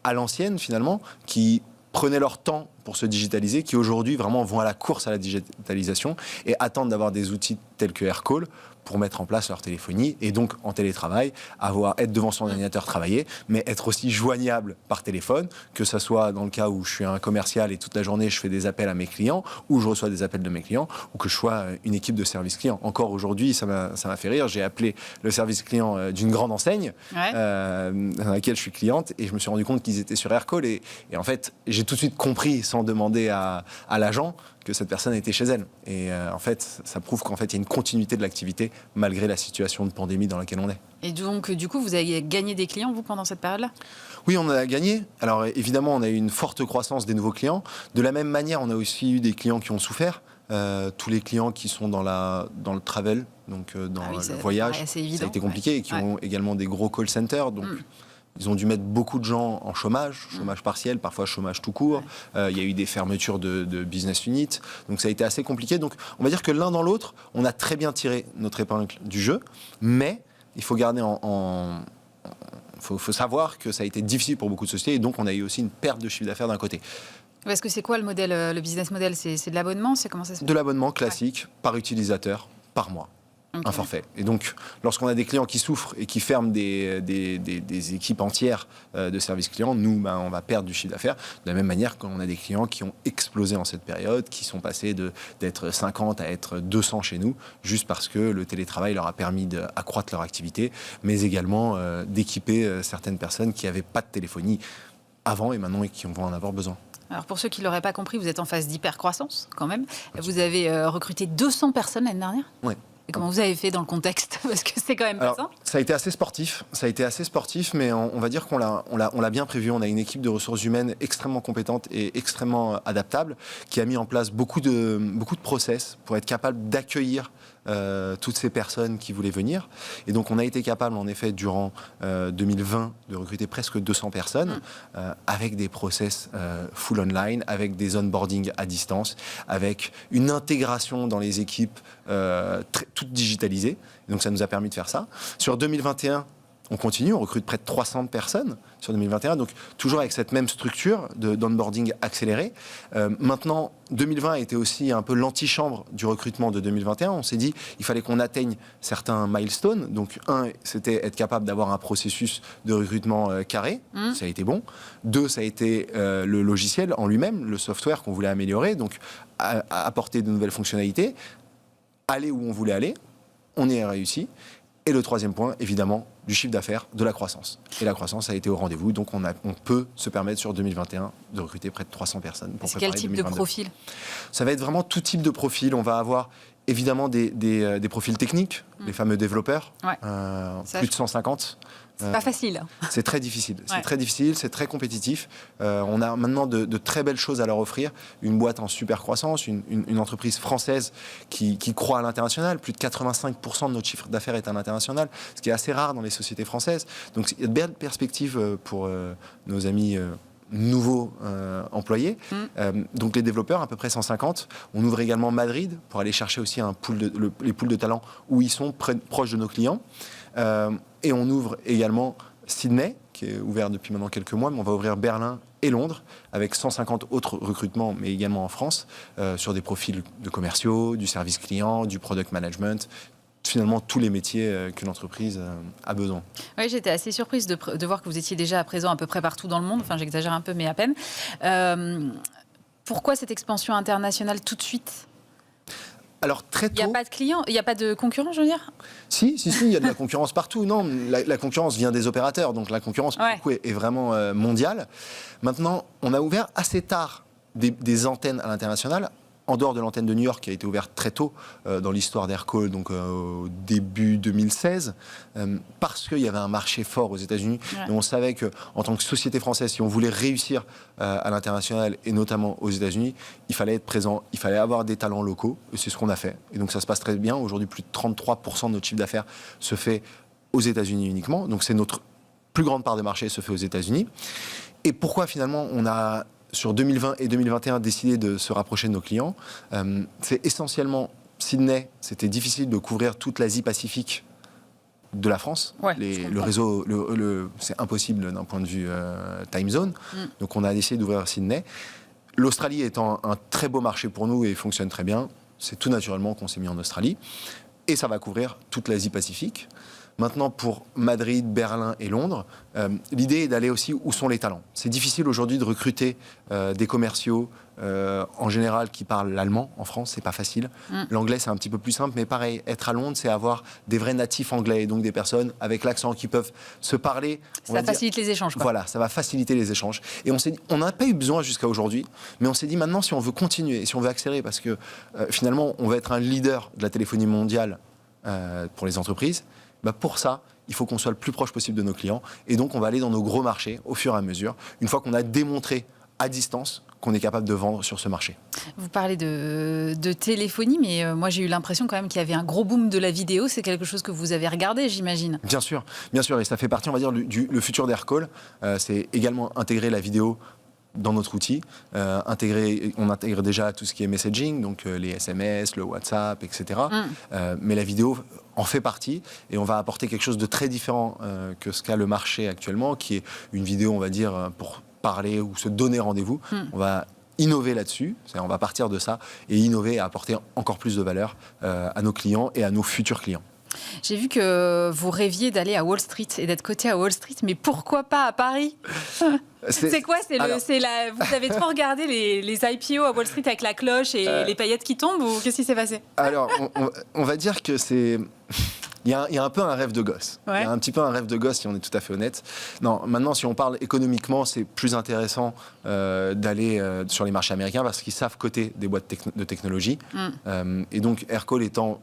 [SPEAKER 4] à l'ancienne, finalement, qui prenaient leur temps pour se digitaliser, qui aujourd'hui vraiment vont à la course à la digitalisation et attendent d'avoir des outils tels que Aircall pour mettre en place leur téléphonie et donc en télétravail, être devant son ordinateur, travailler, mais être aussi joignable par téléphone, que ce soit dans le cas où je suis un commercial et toute la journée je fais des appels à mes clients, ou je reçois des appels de mes clients, ou que je sois une équipe de service client. Encore aujourd'hui, ça m'a fait rire, j'ai appelé le service client d'une grande enseigne dans laquelle je suis cliente et je me suis rendu compte qu'ils étaient sur Aircall et en fait, j'ai tout de suite compris sans demander à l'agent que cette personne était chez elle. Et en fait, ça prouve qu'en fait, il y a une continuité de l'activité malgré la situation de pandémie dans laquelle on est.
[SPEAKER 1] Et donc, du coup, vous avez gagné des clients, vous, pendant cette période-là ?
[SPEAKER 4] Oui, on a gagné. Alors, évidemment, on a eu une forte croissance des nouveaux clients. De la même manière, on a aussi eu des clients qui ont souffert. Tous les clients qui sont dans le travel, donc dans le voyage, ça a été compliqué, et qui ont également des gros call centers. Donc, ils ont dû mettre beaucoup de gens en chômage partiel, parfois chômage tout court. Il y a eu des fermetures de business units. Donc ça a été assez compliqué. Donc on va dire que l'un dans l'autre, on a très bien tiré notre épingle du jeu. Mais il faut garder faut savoir que ça a été difficile pour beaucoup de sociétés. Et donc on a eu aussi une perte de chiffre d'affaires d'un côté.
[SPEAKER 1] Est-ce que c'est quoi le modèle, le business model ? C'est de l'abonnement ? Comment ça se fait ?
[SPEAKER 4] De l'abonnement classique, par utilisateur, par mois. Okay. Un forfait. Et donc, lorsqu'on a des clients qui souffrent et qui ferment des équipes entières de service client, nous, on va perdre du chiffre d'affaires. De la même manière qu'on a des clients qui ont explosé en cette période, qui sont passés d'être 50 à être 200 chez nous, juste parce que le télétravail leur a permis d'accroître leur activité, mais également d'équiper certaines personnes qui n'avaient pas de téléphonie avant et maintenant et qui vont en avoir besoin.
[SPEAKER 1] Alors pour ceux qui ne l'auraient pas compris, vous êtes en phase d'hypercroissance quand même. Vous avez recruté 200 personnes l'année dernière ?
[SPEAKER 4] Oui.
[SPEAKER 1] Et comment vous avez fait dans le contexte ? Parce que c'est quand même pas simple.
[SPEAKER 4] Ça a été assez sportif, mais on va dire qu'on l'a bien prévu. On a une équipe de ressources humaines extrêmement compétente et extrêmement adaptable qui a mis en place beaucoup de process pour être capable d'accueillir toutes ces personnes qui voulaient venir. Et donc on a été capable en effet durant 2020 de recruter presque 200 personnes avec des process full online, avec des onboarding à distance, avec une intégration dans les équipes toutes digitalisées. Et donc ça nous a permis de faire ça. Sur 2021, on continue, on recrute près de 300 personnes sur 2021, donc toujours avec cette même structure d'onboarding accéléré. Maintenant, 2020 a été aussi un peu l'antichambre du recrutement de 2021. On s'est dit il fallait qu'on atteigne certains milestones. Donc, c'était être capable d'avoir un processus de recrutement carré. Ça a été bon. 2, ça a été le logiciel en lui-même, le software qu'on voulait améliorer, donc apporter de nouvelles fonctionnalités, aller où on voulait aller. On y a réussi. Et le 3e point, évidemment, du chiffre d'affaires, de la croissance. Et la croissance a été au rendez-vous, donc on peut se permettre sur 2021 de recruter près de 300 personnes pour préparer 2022.
[SPEAKER 1] C'est quel type de profil ?
[SPEAKER 4] Ça va être vraiment tout type de profil. On va avoir évidemment des profils techniques, les fameux développeurs, plus de 150.
[SPEAKER 1] C'est pas facile.
[SPEAKER 4] C'est très difficile. C'est très difficile, c'est très compétitif. On a maintenant de très belles choses à leur offrir. Une boîte en super croissance, une entreprise française qui croît à l'international. Plus de 85% de notre chiffre d'affaires est à l'international, ce qui est assez rare dans les sociétés françaises. Donc il y a de belles perspectives pour nos amis nouveaux employés. Donc les développeurs, à peu près 150. On ouvre également Madrid pour aller chercher aussi les pools de talents où ils sont proches de nos clients. Et on ouvre également Sydney, qui est ouvert depuis maintenant quelques mois, mais on va ouvrir Berlin et Londres, avec 150 autres recrutements, mais également en France, sur des profils de commerciaux, du service client, du product management, finalement tous les métiers que l'entreprise a besoin.
[SPEAKER 1] Oui, j'étais assez surprise de voir que vous étiez déjà à présent à peu près partout dans le monde, enfin j'exagère un peu, mais à peine. Pourquoi cette expansion internationale tout de suite ?
[SPEAKER 4] Alors très tôt.
[SPEAKER 1] Il n'y a pas de clients, il n'y a pas de concurrents, je veux dire.
[SPEAKER 4] Si, il y a de la concurrence partout. Non, la concurrence vient des opérateurs, donc la concurrence pour le coup, est vraiment mondiale. Maintenant, on a ouvert assez tard des antennes à l'international, en dehors de l'antenne de New York qui a été ouverte très tôt dans l'histoire d'Aircall, donc au début 2016, parce qu'il y avait un marché fort aux États-Unis. Et on savait qu'en tant que société française, si on voulait réussir à l'international et notamment aux États-Unis, il fallait être présent, il fallait avoir des talents locaux. Et c'est ce qu'on a fait. Et donc ça se passe très bien. Aujourd'hui, plus de 33% de notre chiffre d'affaires se fait aux États-Unis uniquement. Donc c'est notre plus grande part de marché se fait aux États-Unis. Et pourquoi finalement on a sur 2020 et 2021, décidé de se rapprocher de nos clients. C'est essentiellement Sydney. C'était difficile de couvrir toute l'Asie-Pacifique de la France. Le réseau, c'est impossible d'un point de vue time zone. Donc on a décidé d'ouvrir Sydney. L'Australie étant un très beau marché pour nous et fonctionne très bien, c'est tout naturellement qu'on s'est mis en Australie. Et ça va couvrir toute l'Asie-Pacifique. Maintenant, pour Madrid, Berlin et Londres, l'idée est d'aller aussi où sont les talents. C'est difficile aujourd'hui de recruter des commerciaux, en général, qui parlent l'allemand. En France, c'est pas facile. L'anglais, c'est un petit peu plus simple, mais pareil, être à Londres, c'est avoir des vrais natifs anglais, et donc des personnes avec l'accent qui peuvent se parler.
[SPEAKER 1] Ça facilite les échanges, quoi.
[SPEAKER 4] Voilà, ça va faciliter les échanges. Et on s'est dit, on n'a pas eu besoin jusqu'à aujourd'hui, mais on s'est dit maintenant, si on veut continuer, si on veut accélérer, parce que finalement, on va être un leader de la téléphonie mondiale pour les entreprises, pour ça, il faut qu'on soit le plus proche possible de nos clients. Et donc, on va aller dans nos gros marchés au fur et à mesure, une fois qu'on a démontré à distance qu'on est capable de vendre sur ce marché.
[SPEAKER 1] Vous parlez de téléphonie, mais moi j'ai eu l'impression quand même qu'il y avait un gros boom de la vidéo. C'est quelque chose que vous avez regardé, j'imagine.
[SPEAKER 4] Bien sûr. Et ça fait partie, on va dire, le futur d'Aircall. C'est également intégrer la vidéo dans notre outil. On intègre déjà tout ce qui est messaging, donc les SMS, le WhatsApp, etc. Mais la vidéo en fait partie, et on va apporter quelque chose de très différent que ce qu'a le marché actuellement, qui est une vidéo, on va dire, pour parler ou se donner rendez-vous. On va innover là-dessus, on va partir de ça et innover et apporter encore plus de valeur à nos clients et à nos futurs clients.
[SPEAKER 1] J'ai vu que vous rêviez d'aller à Wall Street et d'être coté à Wall Street, mais pourquoi pas à Paris? C'est quoi? Vous avez trop regardé les IPO à Wall Street avec la cloche et les paillettes qui tombent, ou qu'est-ce qui s'est passé?
[SPEAKER 4] Alors, on va dire que c'est... Il y a un peu un rêve de gosse. Il y a un petit peu un rêve de gosse, si on est tout à fait honnête. Non, maintenant, si on parle économiquement, c'est plus intéressant d'aller sur les marchés américains parce qu'ils savent coter des boîtes de technologie. Et donc, Aircall étant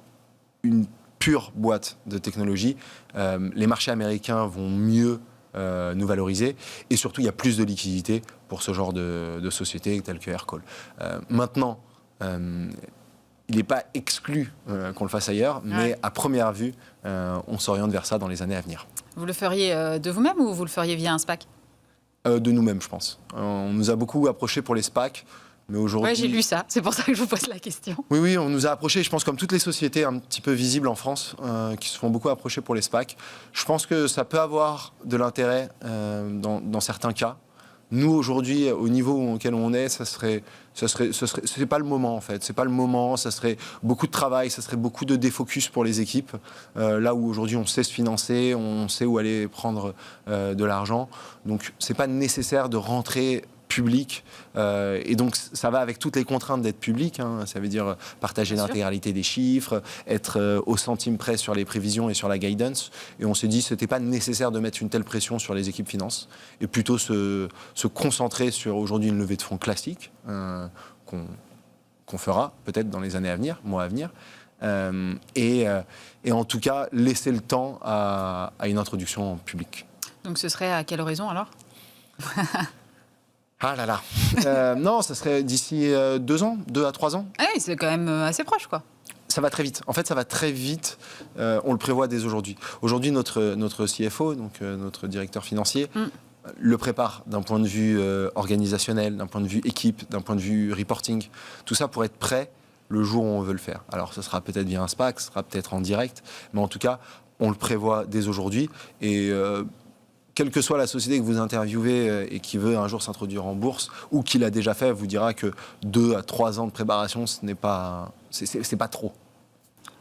[SPEAKER 4] une pure boîte de technologie, les marchés américains vont mieux nous valoriser. Et surtout, il y a plus de liquidité pour ce genre de société telle que Aircall. Maintenant, il n'est pas exclu qu'on le fasse ailleurs, mais à première vue, on s'oriente vers ça dans les années à venir.
[SPEAKER 1] Vous le feriez de vous-même ou vous le feriez via un SPAC?
[SPEAKER 4] De nous-mêmes, je pense. On nous a beaucoup approchés pour les SPAC, mais aujourd'hui...
[SPEAKER 1] Oui, j'ai lu ça, c'est pour ça que je vous pose la question.
[SPEAKER 4] Oui, on nous a approchés, je pense, comme toutes les sociétés un petit peu visibles en France, qui se font beaucoup approcher pour les SPAC. Je pense que ça peut avoir de l'intérêt dans certains cas. Nous, aujourd'hui, au niveau auquel on est, c'est pas le moment, en fait. C'est pas le moment, ça serait beaucoup de travail, ça serait beaucoup de défocus pour les équipes. Là où aujourd'hui, on sait se financer, on sait où aller prendre de l'argent. Donc, c'est pas nécessaire de rentrer public, et donc ça va avec toutes les contraintes d'être public, ça veut dire partager l'intégralité des chiffres, être au centime près sur les prévisions et sur la guidance, et on s'est dit que ce n'était pas nécessaire de mettre une telle pression sur les équipes finances, et plutôt se concentrer sur aujourd'hui une levée de fonds classique, qu'on fera peut-être dans les années à venir, mois à venir, et en tout cas laisser le temps à une introduction en public.
[SPEAKER 1] Donc ce serait à quelle horizon alors?
[SPEAKER 4] Ah là là. Non, ça serait d'ici 2 ans, 2 à 3 ans.
[SPEAKER 1] Ah oui, c'est quand même assez proche, quoi.
[SPEAKER 4] Ça va très vite. En fait, ça va très vite. On le prévoit dès aujourd'hui. Aujourd'hui, notre CFO, donc notre directeur financier, le prépare d'un point de vue organisationnel, d'un point de vue équipe, d'un point de vue reporting. Tout ça pour être prêt le jour où on veut le faire. Alors, ce sera peut-être via un SPAC, ce sera peut-être en direct, mais en tout cas, on le prévoit dès aujourd'hui. Et quelle que soit la société que vous interviewez et qui veut un jour s'introduire en bourse ou qui l'a déjà fait, vous dira que 2 à 3 ans de préparation, c'est pas trop.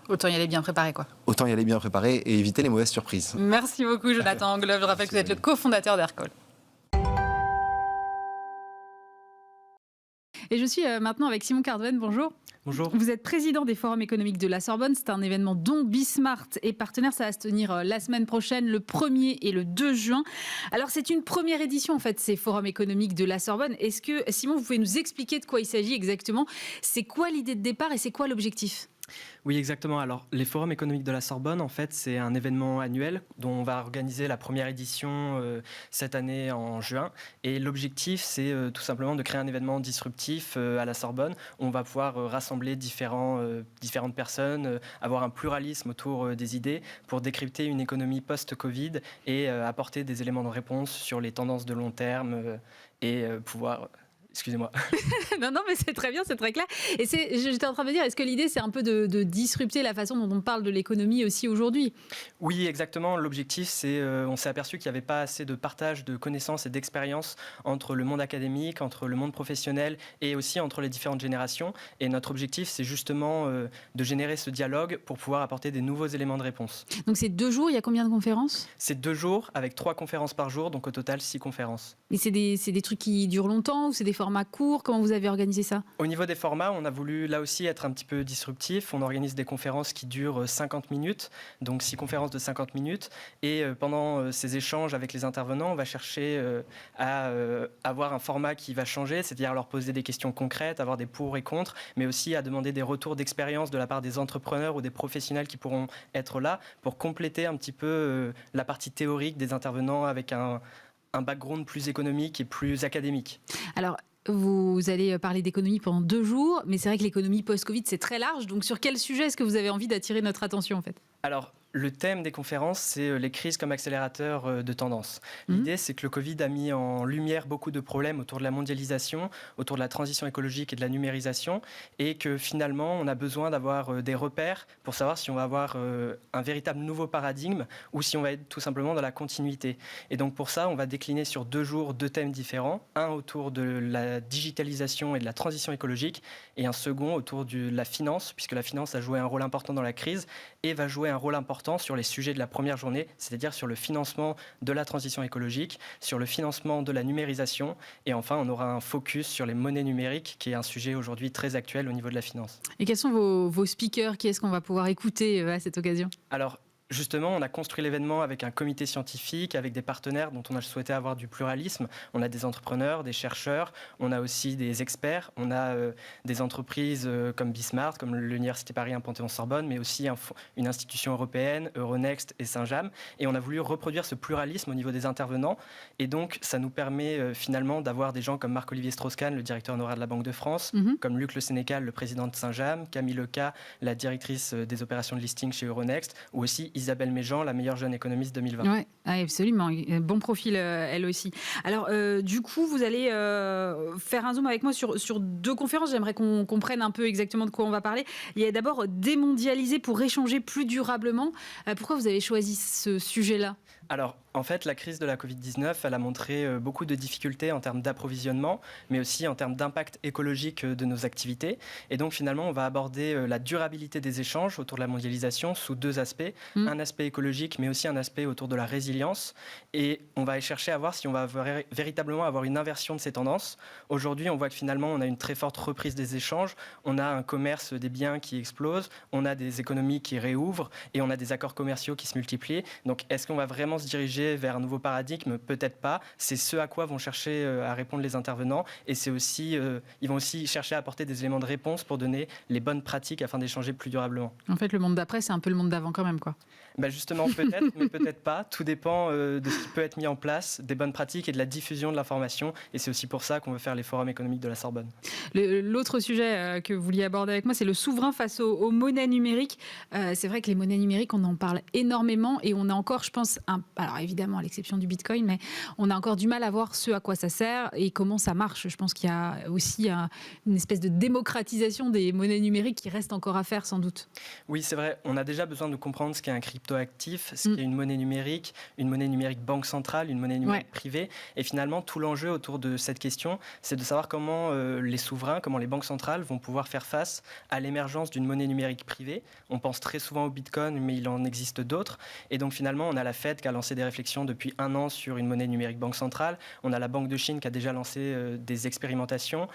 [SPEAKER 1] Autant y aller bien préparé, quoi.
[SPEAKER 4] Autant y aller bien préparé et éviter les mauvaises surprises.
[SPEAKER 1] Merci beaucoup, Jonathan Englobe. Je rappelle que vous êtes le cofondateur d'Aircall. Et je suis maintenant avec Simon Cardven, bonjour.
[SPEAKER 5] Bonjour.
[SPEAKER 1] Vous êtes président des forums économiques de la Sorbonne. C'est un événement dont Bismart est partenaire. Ça va se tenir la semaine prochaine, le 1er et le 2 juin. Alors, c'est une première édition, en fait, ces forums économiques de la Sorbonne. Est-ce que, Simon, vous pouvez nous expliquer de quoi il s'agit exactement? C'est quoi l'idée de départ et c'est quoi l'objectif?
[SPEAKER 5] Oui, exactement. Alors, les forums économiques de la Sorbonne, en fait, c'est un événement annuel dont on va organiser la première édition cette année en juin. Et l'objectif, c'est tout simplement de créer un événement disruptif à la Sorbonne. On va pouvoir rassembler différentes personnes, avoir un pluralisme autour des idées pour décrypter une économie post-Covid et apporter des éléments de réponse sur les tendances de long terme et pouvoir... Excusez-moi.
[SPEAKER 1] Non, mais c'est très bien, c'est très clair. Et j'étais en train de me dire, est-ce que l'idée, c'est un peu de disrupter la façon dont on parle de l'économie aussi aujourd'hui?
[SPEAKER 5] Oui, exactement. L'objectif, c'est, on s'est aperçu qu'il n'y avait pas assez de partage de connaissances et d'expériences entre le monde académique, entre le monde professionnel et aussi entre les différentes générations. Et notre objectif, c'est justement de générer ce dialogue pour pouvoir apporter des nouveaux éléments de réponse.
[SPEAKER 1] Donc c'est 2 jours, il y a combien de conférences?
[SPEAKER 5] C'est 2 jours avec 3 conférences par jour, donc au total 6 conférences.
[SPEAKER 1] Et c'est des trucs qui durent longtemps ou c'est des formats courts? Comment vous avez organisé ça?
[SPEAKER 5] Au niveau des formats, on a voulu là aussi être un petit peu disruptif. On organise des conférences qui durent 50 minutes, donc 6 conférences de 50 minutes. Et pendant ces échanges avec les intervenants, on va chercher à avoir un format qui va changer, c'est-à-dire leur poser des questions concrètes, avoir des pour et contre, mais aussi à demander des retours d'expérience de la part des entrepreneurs ou des professionnels qui pourront être là pour compléter un petit peu la partie théorique des intervenants avec un background plus économique et plus académique.
[SPEAKER 1] Alors, vous allez parler d'économie pendant 2 jours, mais c'est vrai que l'économie post-Covid, c'est très large. Donc, sur quel sujet est-ce que vous avez envie d'attirer notre attention, en fait?
[SPEAKER 5] Alors, le thème des conférences, c'est les crises comme accélérateur de tendance. L'idée, c'est que le Covid a mis en lumière beaucoup de problèmes autour de la mondialisation, autour de la transition écologique et de la numérisation, et que finalement, on a besoin d'avoir des repères pour savoir si on va avoir un véritable nouveau paradigme ou si on va être tout simplement dans la continuité. Et donc pour ça, on va décliner sur 2 jours 2 thèmes différents, un autour de la digitalisation et de la transition écologique, et un second autour de la finance, puisque la finance a joué un rôle important dans la crise et va jouer un rôle important sur les sujets de la première journée, c'est-à-dire sur le financement de la transition écologique, sur le financement de la numérisation, et enfin on aura un focus sur les monnaies numériques, qui est un sujet aujourd'hui très actuel au niveau de la finance.
[SPEAKER 1] Et quels sont vos speakers? Qui est-ce qu'on va pouvoir écouter à cette occasion?
[SPEAKER 5] Alors, justement, on a construit l'événement avec un comité scientifique, avec des partenaires dont on a souhaité avoir du pluralisme. On a des entrepreneurs, des chercheurs, on a aussi des experts, on a des entreprises comme Bismart, comme l'Université Paris 1 Panthéon-Sorbonne, mais aussi une institution européenne, Euronext et Saint-James. Et on a voulu reproduire ce pluralisme au niveau des intervenants. Et donc, ça nous permet finalement d'avoir des gens comme Marc-Olivier Strauss-Kahn, le directeur honoraire de la Banque de France, comme Luc Le Sénécal, le président de Saint-James, Camille Leca, la directrice des opérations de listing chez Euronext, ou aussi Isabelle Méjean, la meilleure jeune économiste 2020.
[SPEAKER 1] Oui, absolument. Bon profil, elle aussi. Alors, du coup, vous allez faire un zoom avec moi sur 2 conférences. J'aimerais qu'on comprenne un peu exactement de quoi on va parler. Il y a d'abord démondialiser pour échanger plus durablement. Pourquoi vous avez choisi ce sujet-là?
[SPEAKER 5] Alors, en fait, la crise de la Covid-19, elle a montré beaucoup de difficultés en termes d'approvisionnement, mais aussi en termes d'impact écologique de nos activités. Et donc, finalement, on va aborder la durabilité des échanges autour de la mondialisation sous 2 aspects. Un aspect écologique, mais aussi un aspect autour de la résilience. Et on va chercher à voir si on va véritablement avoir une inversion de ces tendances. Aujourd'hui, on voit que finalement, on a une très forte reprise des échanges. On a un commerce des biens qui explose. On a des économies qui réouvrent. Et on a des accords commerciaux qui se multiplient. Donc, est-ce qu'on va vraiment se diriger vers un nouveau paradigme? Peut-être pas. C'est ce à quoi vont chercher à répondre les intervenants. Et c'est aussi, ils vont aussi chercher à apporter des éléments de réponse pour donner les bonnes pratiques afin d'échanger plus durablement.
[SPEAKER 1] En fait, le monde d'après, c'est un peu le monde d'avant quand même, quoi.
[SPEAKER 5] Ben justement, peut-être, mais peut-être pas. Tout dépend de ce qui peut être mis en place, des bonnes pratiques et de la diffusion de l'information. Et c'est aussi pour ça qu'on veut faire les forums économiques de la Sorbonne.
[SPEAKER 1] L'autre sujet que vous vouliez aborder avec moi, c'est le souverain face aux monnaies numériques. C'est vrai que les monnaies numériques, on en parle énormément et on a encore, je pense, alors évidemment à l'exception du Bitcoin, mais on a encore du mal à voir ce à quoi ça sert et comment ça marche. Je pense qu'il y a aussi une espèce de démocratisation des monnaies numériques qui reste encore à faire sans doute.
[SPEAKER 5] Oui, c'est vrai. On a déjà besoin de comprendre ce qu'est un cryptoactifs, ce qui est une monnaie numérique banque centrale, une monnaie numérique privée. Et finalement, tout l'enjeu autour de cette question, c'est de savoir comment les souverains, comment les banques centrales vont pouvoir faire face à l'émergence d'une monnaie numérique privée. On pense très souvent au Bitcoin, mais il en existe d'autres. Et donc finalement, on a la Fed qui a lancé des réflexions depuis 1 an sur une monnaie numérique banque centrale. On a la Banque de Chine qui a déjà lancé des expérimentations.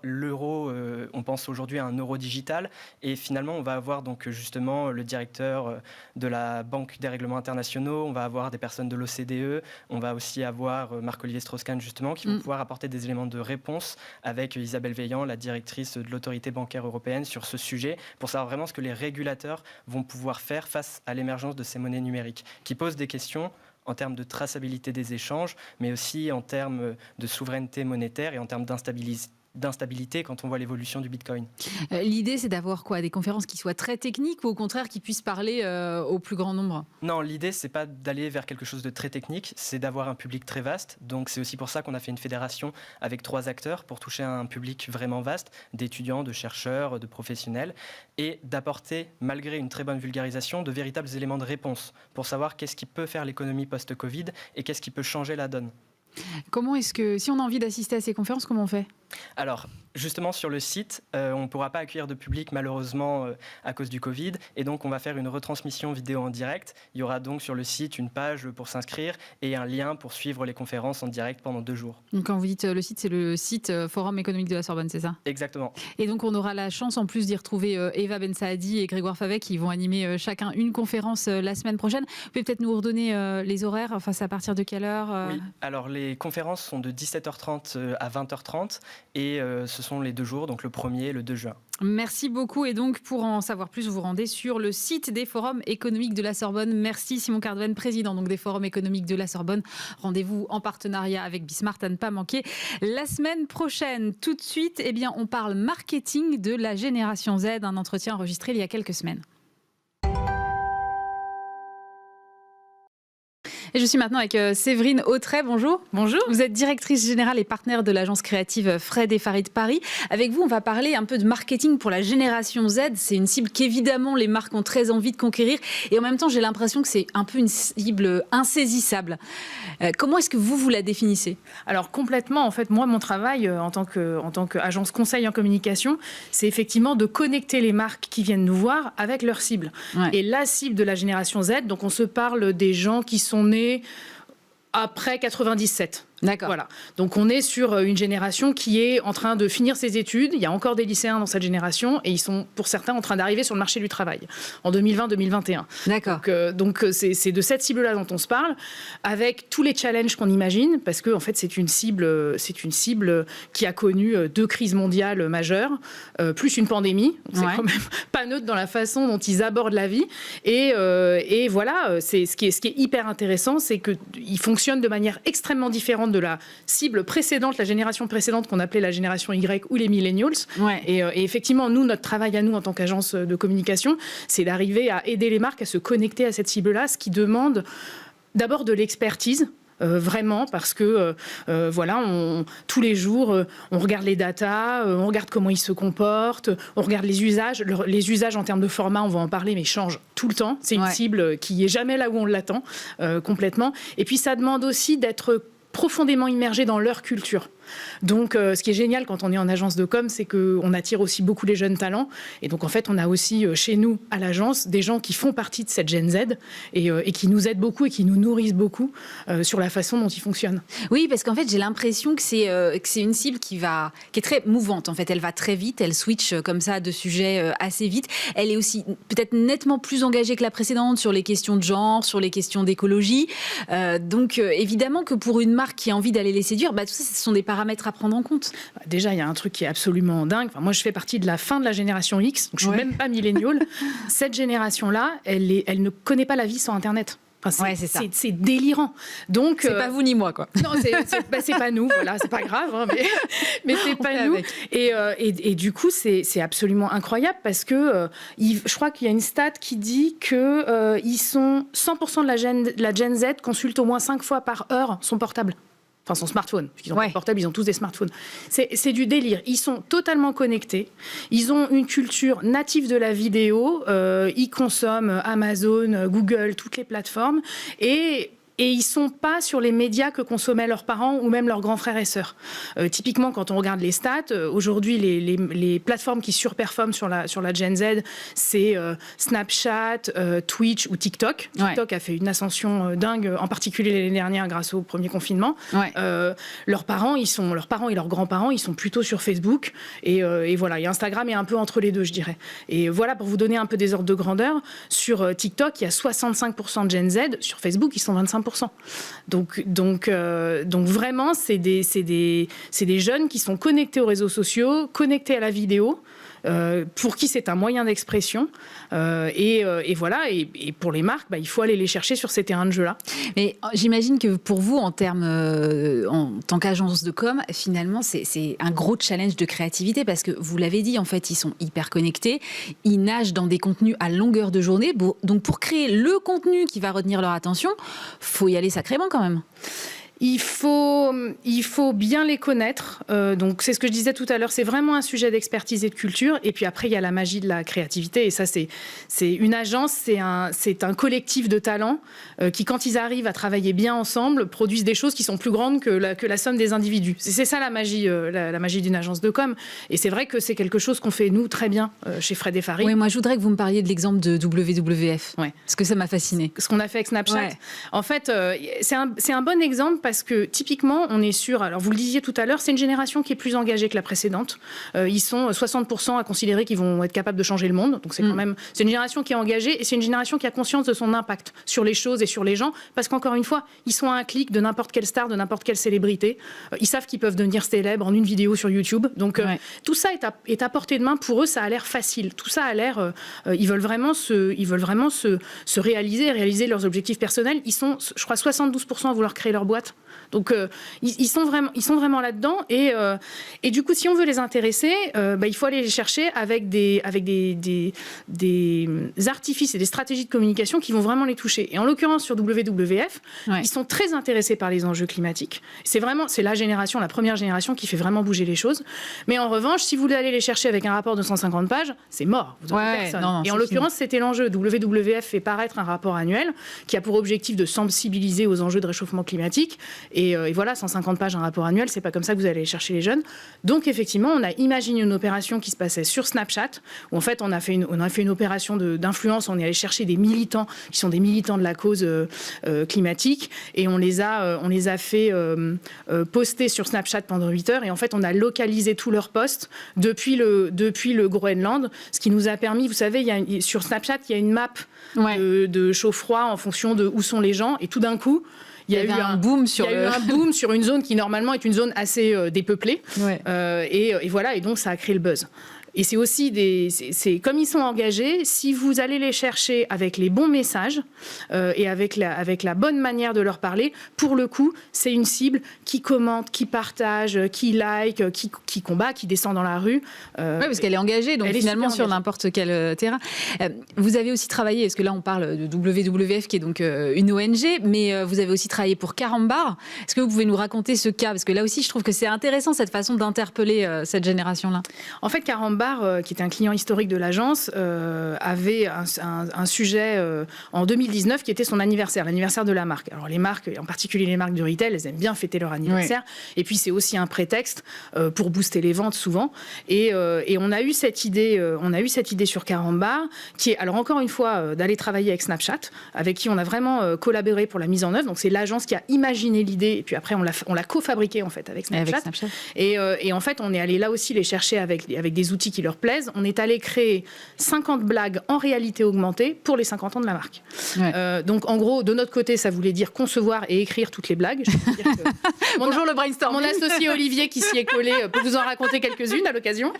[SPEAKER 5] L'euro, on pense aujourd'hui à un euro digital. Et finalement, on va avoir donc justement le directeur de la Banque des règlements internationaux, on va avoir des personnes de l'OCDE, on va aussi avoir Marc-Olivier Strauss-Kahn justement qui vont pouvoir apporter des éléments de réponse avec Isabelle Veillant, la directrice de l'autorité bancaire européenne, sur ce sujet pour savoir vraiment ce que les régulateurs vont pouvoir faire face à l'émergence de ces monnaies numériques qui posent des questions en termes de traçabilité des échanges, mais aussi en termes de souveraineté monétaire et en termes d'instabilité quand on voit l'évolution du Bitcoin.
[SPEAKER 1] L'idée, c'est d'avoir quoi ? Des conférences qui soient très techniques ou au contraire qui puissent parler au plus grand nombre ?
[SPEAKER 5] Non, l'idée, c'est pas d'aller vers quelque chose de très technique, c'est d'avoir un public très vaste. Donc c'est aussi pour ça qu'on a fait une fédération avec 3 acteurs pour toucher un public vraiment vaste, d'étudiants, de chercheurs, de professionnels, et d'apporter, malgré une très bonne vulgarisation, de véritables éléments de réponse pour savoir qu'est-ce qui peut faire l'économie post-Covid et qu'est-ce qui peut changer la donne.
[SPEAKER 1] Comment est-ce que, si on a envie d'assister à ces conférences, comment on fait ?
[SPEAKER 5] Alors, justement, sur le site, on ne pourra pas accueillir de public, malheureusement, à cause du Covid. Et donc, on va faire une retransmission vidéo en direct. Il y aura donc sur le site une page pour s'inscrire et un lien pour suivre les conférences en direct pendant 2 jours.
[SPEAKER 1] Donc, quand vous dites le site, c'est le site Forum économique de la Sorbonne, c'est ça ?
[SPEAKER 5] Exactement.
[SPEAKER 1] Et donc, on aura la chance, en plus, d'y retrouver Eva Ben Saadi et Grégoire Favet qui vont animer chacun une conférence la semaine prochaine. Vous pouvez peut-être nous redonner les horaires, enfin, c'est à partir de quelle heure
[SPEAKER 5] Oui, alors les conférences sont de 17h30 à 20h30 et ce sont les 2 jours, donc le 1er et le 2 juin.
[SPEAKER 1] Merci beaucoup. Et donc, pour en savoir plus, vous vous rendez sur le site des Forums économiques de la Sorbonne. Merci Simon Cardouenne, président donc, des Forums économiques de la Sorbonne. Rendez-vous en partenariat avec Bismart à ne pas manquer. La semaine prochaine, tout de suite, eh bien, on parle marketing de la génération Z, un entretien enregistré il y a quelques semaines. Et je suis maintenant avec Séverine Autray. Bonjour.
[SPEAKER 6] Bonjour.
[SPEAKER 1] Vous êtes directrice générale et partenaire de l'agence créative Fred et Farid Paris. Avec vous, on va parler un peu de marketing pour la génération Z. C'est une cible qu'évidemment les marques ont très envie de conquérir. Et en même temps, j'ai l'impression que c'est un peu une cible insaisissable. Comment est-ce que vous la définissez ?
[SPEAKER 6] Alors complètement, en fait, moi, mon travail en tant qu'agence conseil en communication, c'est effectivement de connecter les marques qui viennent nous voir avec leur cible. Ouais. Et la cible de la génération Z, donc on se parle des gens qui sont nés après 97.
[SPEAKER 1] D'accord.
[SPEAKER 6] Voilà. Donc on est sur une génération qui est en train de finir ses études. Il y a encore des lycéens dans cette génération et ils sont pour certains en train d'arriver sur le marché du travail en 2020-2021.
[SPEAKER 1] D'accord.
[SPEAKER 6] Donc c'est de cette cible-là dont on se parle, avec tous les challenges qu'on imagine, parce que en fait c'est une cible qui a connu 2 crises mondiales majeures, plus une pandémie. Donc c'est quand même pas neutre dans la façon dont ils abordent la vie. Et voilà, ce qui est hyper intéressant, c'est qu'ils fonctionnent de manière extrêmement différente de la cible précédente, la génération précédente qu'on appelait la génération Y ou les millennials. Ouais. Et effectivement, nous, notre travail à nous en tant qu'agence de communication, c'est d'arriver à aider les marques à se connecter à cette cible-là, ce qui demande d'abord de l'expertise. Vraiment, parce que tous les jours, on regarde les datas, on regarde comment ils se comportent, on regarde les usages. Les usages en termes de format, on va en parler, mais changent tout le temps. C'est une cible qui n'est jamais là où on l'attend, complètement. Et puis, ça demande aussi d'être profondément immergés dans leur culture. Donc, ce qui est génial quand on est en agence de com, c'est qu'on attire aussi beaucoup les jeunes talents. Et donc, en fait, on a aussi chez nous, à l'agence, des gens qui font partie de cette Gen Z et qui nous aident beaucoup et qui nous nourrissent beaucoup sur la façon dont ils fonctionnent.
[SPEAKER 1] Oui, parce qu'en fait, j'ai l'impression que c'est une cible qui est très mouvante. En fait, elle va très vite, elle switch comme ça de sujets assez vite. Elle est aussi peut-être nettement plus engagée que la précédente sur les questions de genre, sur les questions d'écologie. Donc, évidemment que pour une marque qui a envie d'aller les séduire, tout ça, ce sont des paramètres à prendre en compte.
[SPEAKER 6] Déjà, il y a un truc qui est absolument dingue. Enfin, moi, je fais partie de la fin de la génération X, donc je ne suis même pas millénial. Cette génération-là, elle ne connaît pas la vie sans Internet. Enfin, c'est délirant. Donc,
[SPEAKER 1] c'est pas vous ni moi, quoi.
[SPEAKER 6] Non, c'est pas nous. Voilà, c'est pas grave, hein, mais c'est pas nous. Et du coup, c'est absolument incroyable parce que je crois qu'il y a une stat qui dit que ils sont 100% de la Gen Z consulte au moins 5 fois par heure son portable. Enfin, son smartphone. Ils ont pas de portable, ils ont tous des smartphones. C'est du délire. Ils sont totalement connectés. Ils ont une culture native de la vidéo. Ils consomment Amazon, Google, toutes les plateformes. Et ils ne sont pas sur les médias que consommaient leurs parents ou même leurs grands frères et sœurs. Typiquement, quand on regarde les stats, aujourd'hui, les plateformes qui surperforment sur la Gen Z, c'est Snapchat, Twitch ou TikTok. TikTok a fait une ascension dingue, en particulier l'année dernière grâce au premier confinement. Leurs parents et leurs grands-parents, ils sont plutôt sur Facebook. Et voilà, et Instagram est un peu entre les deux, je dirais. Et voilà, pour vous donner un peu des ordres de grandeur, sur TikTok, il y a 65% de Gen Z. Sur Facebook, ils sont 25%. Donc vraiment, c'est des jeunes qui sont connectés aux réseaux sociaux, connectés à la vidéo, pour qui c'est un moyen d'expression. Et voilà, et pour les marques, il faut aller les chercher sur ces terrains de jeu-là.
[SPEAKER 1] Mais j'imagine que pour vous, en tant qu'agence de com, finalement, c'est un gros challenge de créativité parce que vous l'avez dit, en fait, ils sont hyper connectés, ils nagent dans des contenus à longueur de journée. Donc pour créer le contenu qui va retenir leur attention, faut y aller sacrément quand même.
[SPEAKER 6] Il faut bien les connaître. Donc, c'est ce que je disais tout à l'heure. C'est vraiment un sujet d'expertise et de culture. Et puis après, il y a la magie de la créativité. Et ça, c'est une agence, c'est un collectif de talents qui, quand ils arrivent à travailler bien ensemble, produisent des choses qui sont plus grandes que la somme des individus. C'est ça la magie d'une agence de com. Et c'est vrai que c'est quelque chose qu'on fait, nous, très bien chez Fred et Farid.
[SPEAKER 1] Oui, moi, je voudrais que vous me parliez de l'exemple de WWF. Parce que ça m'a fasciné.
[SPEAKER 6] Ce qu'on a fait avec Snapchat. En fait, c'est un bon exemple parce que typiquement, on est sur, alors vous le disiez tout à l'heure, c'est une génération qui est plus engagée que la précédente. Ils sont 60% à considérer qu'ils vont être capables de changer le monde. Donc c'est quand même, c'est une génération qui est engagée et c'est une génération qui a conscience de son impact sur les choses et sur les gens. Parce qu'encore une fois, ils sont à un clic de n'importe quelle star, de n'importe quelle célébrité. Ils savent qu'ils peuvent devenir célèbres en une vidéo sur YouTube. Donc tout ça est à portée de main. Pour eux, ça a l'air facile. Tout ça a l'air, ils veulent vraiment se réaliser leurs objectifs personnels. Ils sont, je crois, 72% à vouloir créer leur boîte. Donc ils sont vraiment là-dedans et du coup si on veut les intéresser, il faut aller les chercher avec des artifices et des stratégies de communication qui vont vraiment les toucher. Et en l'occurrence sur WWF, ils sont très intéressés par les enjeux climatiques. C'est la première génération qui fait vraiment bouger les choses. Mais en revanche, si vous allez les chercher avec un rapport de 150 pages, c'est mort. Vous aurez personne. Non, et en l'occurrence, c'était l'enjeu. WWF fait paraître un rapport annuel qui a pour objectif de sensibiliser aux enjeux de réchauffement climatique. Et voilà, 150 pages, un rapport annuel, c'est pas comme ça que vous allez chercher les jeunes. Donc effectivement, on a imaginé une opération qui se passait sur Snapchat, où en fait on a fait une opération d'influence, on est allé chercher des militants qui sont des militants de la cause climatique, et on les a fait poster sur Snapchat pendant 8 heures, et en fait on a localisé tous leurs posts depuis le Groenland, ce qui nous a permis, vous savez, sur Snapchat, il y a une map de chaud-froid en fonction de où sont les gens, et tout d'un coup, il y a eu un boom sur une zone qui normalement est une zone assez dépeuplée. Et voilà, et donc ça a créé le buzz. Et c'est aussi comme ils sont engagés, si vous allez les chercher avec les bons messages et avec la bonne manière de leur parler, pour le coup, c'est une cible qui commente, qui partage, qui like, qui combat, qui descend dans la rue.
[SPEAKER 1] Oui, parce qu'elle est engagée, donc finalement sur n'importe quel terrain. Vous avez aussi travaillé, parce que là on parle de WWF qui est donc une ONG, mais vous avez aussi travaillé pour Carambar. Est-ce que vous pouvez nous raconter ce cas? Parce que là aussi je trouve que c'est intéressant cette façon d'interpeller cette génération-là.
[SPEAKER 6] En fait, Carambar, qui était un client historique de l'agence, avait un sujet en 2019 qui était son anniversaire, l'anniversaire de la marque. Alors les marques, en particulier les marques de retail, elles aiment bien fêter leur anniversaire. Et puis c'est aussi un prétexte pour booster les ventes souvent. Et on a eu cette idée sur Carambar, qui est, alors encore une fois, d'aller travailler avec Snapchat, avec qui on a vraiment collaboré pour la mise en œuvre. Donc c'est l'agence qui a imaginé l'idée, et puis après on l'a co-fabriquée en fait avec Snapchat. Et en fait on est allé là aussi les chercher avec des outils qui leur plaisent. On est allé créer 50 blagues en réalité augmentée pour les 50 ans de la marque. Donc en gros, de notre côté, ça voulait dire concevoir et écrire toutes les blagues.
[SPEAKER 1] Bonjour le brainstorm.
[SPEAKER 6] Mon associé Olivier qui s'y est collé peut vous en raconter quelques-unes à l'occasion.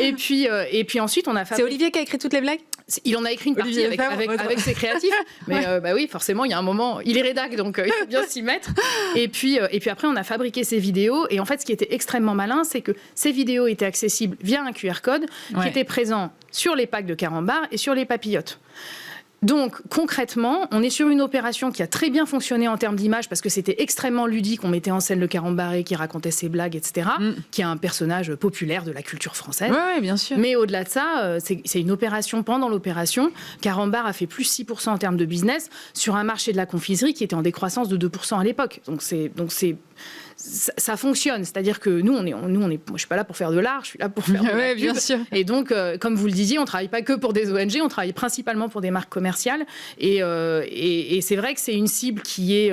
[SPEAKER 6] Et puis ensuite, on a fait...
[SPEAKER 1] C'est Olivier qui a écrit toutes les blagues?
[SPEAKER 6] Il en a écrit une partie avec ses créatifs. Mais oui, forcément, il y a un moment... Il est rédac, donc il faut bien s'y mettre. Et puis après, on a fabriqué ces vidéos. Et en fait, ce qui était extrêmement malin, c'est que ces vidéos étaient accessibles via un QR code qui était présent sur les packs de Carambar et sur les papillotes. Donc, concrètement, on est sur une opération qui a très bien fonctionné en termes d'image parce que c'était extrêmement ludique. On mettait en scène le Carambaré qui racontait ses blagues, etc., qui est un personnage populaire de la culture française.
[SPEAKER 1] Oui, bien sûr.
[SPEAKER 6] Mais au-delà de ça, c'est une opération. Pendant l'opération, Carambar a fait plus 6% en termes de business sur un marché de la confiserie qui était en décroissance de 2% à l'époque. Donc, ça fonctionne, c'est-à-dire que nous, moi, je suis pas là pour faire de l'art, je suis là pour faire de la pub.
[SPEAKER 1] Bien sûr.
[SPEAKER 6] Et donc, comme vous le disiez, on travaille pas que pour des ONG, on travaille principalement pour des marques commerciales. Et c'est vrai que c'est une cible qui est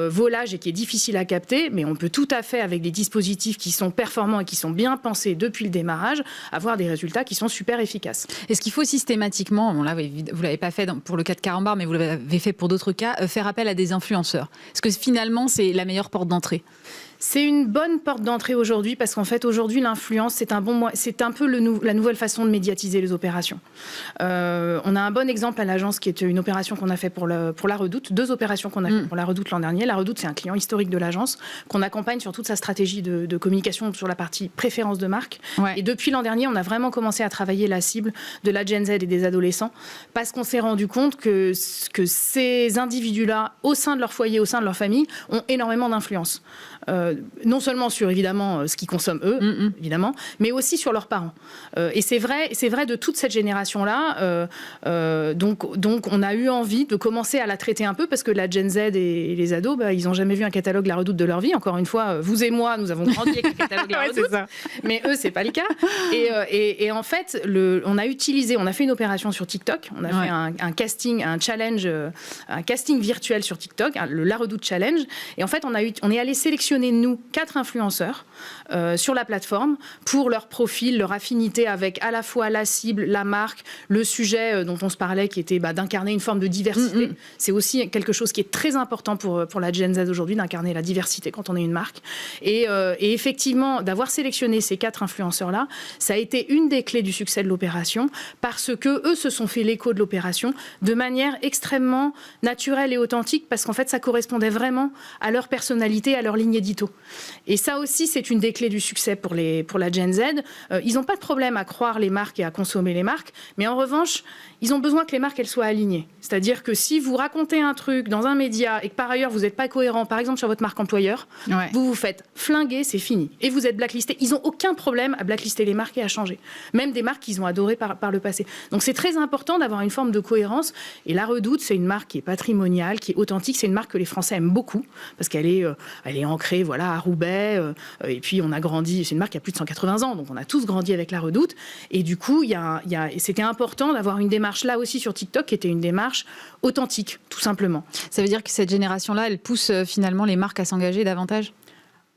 [SPEAKER 6] volage et qui est difficile à capter, mais on peut tout à fait, avec des dispositifs qui sont performants et qui sont bien pensés depuis le démarrage, avoir des résultats qui sont super efficaces.
[SPEAKER 1] Est-ce qu'il faut systématiquement, bon là vous l'avez pas fait pour le cas de Carambar, mais vous l'avez fait pour d'autres cas, faire appel à des influenceurs? Est-ce que finalement c'est la meilleure porte d'entrée?
[SPEAKER 6] C'est une bonne porte d'entrée aujourd'hui parce qu'en fait aujourd'hui l'influence c'est un peu la nouvelle façon de médiatiser les opérations. On a un bon exemple à l'agence qui est une opération qu'on a fait pour la Redoute, 2 opérations qu'on a fait pour la Redoute l'an dernier. La Redoute c'est un client historique de l'agence qu'on accompagne sur toute sa stratégie de communication sur la partie préférence de marque. Ouais. Et depuis l'an dernier on a vraiment commencé à travailler la cible de la Gen Z et des adolescents parce qu'on s'est rendu compte que ces individus-là au sein de leur foyer, au sein de leur famille ont énormément d'influence. Non seulement sur évidemment ce qu'ils consomment eux, évidemment, mais aussi sur leurs parents. Et c'est vrai de toute cette génération-là. Donc on a eu envie de commencer à la traiter un peu parce que la Gen Z et les ados, ils n'ont jamais vu un catalogue La Redoute de leur vie. Encore une fois, vous et moi, nous avons grandi avec le catalogue La Redoute, mais eux, c'est pas le cas. Et en fait, on a fait une opération sur TikTok. On a fait un casting, un challenge, un casting virtuel sur TikTok, le La Redoute Challenge. Et en fait, on est allé sélectionner nous 4 influenceurs sur la plateforme pour leur profil, leur affinité avec à la fois la cible, la marque, le sujet dont on se parlait qui était d'incarner une forme de diversité. C'est aussi quelque chose qui est très important pour la Gen Z aujourd'hui, d'incarner la diversité quand on est une marque. Et effectivement, d'avoir sélectionné ces 4 influenceurs-là, ça a été une des clés du succès de l'opération parce que eux se sont fait l'écho de l'opération de manière extrêmement naturelle et authentique parce qu'en fait, ça correspondait vraiment à leur personnalité, à leur ligne édito. Et ça aussi, c'est une des clés du succès pour la Gen Z. Ils n'ont pas de problème à croire les marques et à consommer les marques, mais en revanche, ils ont besoin que les marques elles soient alignées. C'est-à-dire que si vous racontez un truc dans un média et que par ailleurs vous n'êtes pas cohérent, par exemple sur votre marque employeur, vous vous faites flinguer, c'est fini. Et vous êtes blacklisté. Ils n'ont aucun problème à blacklister les marques et à changer. Même des marques qu'ils ont adorées par le passé. Donc c'est très important d'avoir une forme de cohérence. Et La Redoute, c'est une marque qui est patrimoniale, qui est authentique. C'est une marque que les Français aiment beaucoup parce qu'elle est ancrée à Roubaix. Et puis on a grandi. C'est une marque qui a plus de 180 ans. Donc on a tous grandi avec La Redoute. Et du coup, c'était important d'avoir une démarche là aussi sur TikTok qui était une démarche authentique, tout simplement.
[SPEAKER 1] Ça veut dire que cette génération-là, elle pousse finalement les marques à s'engager davantage ?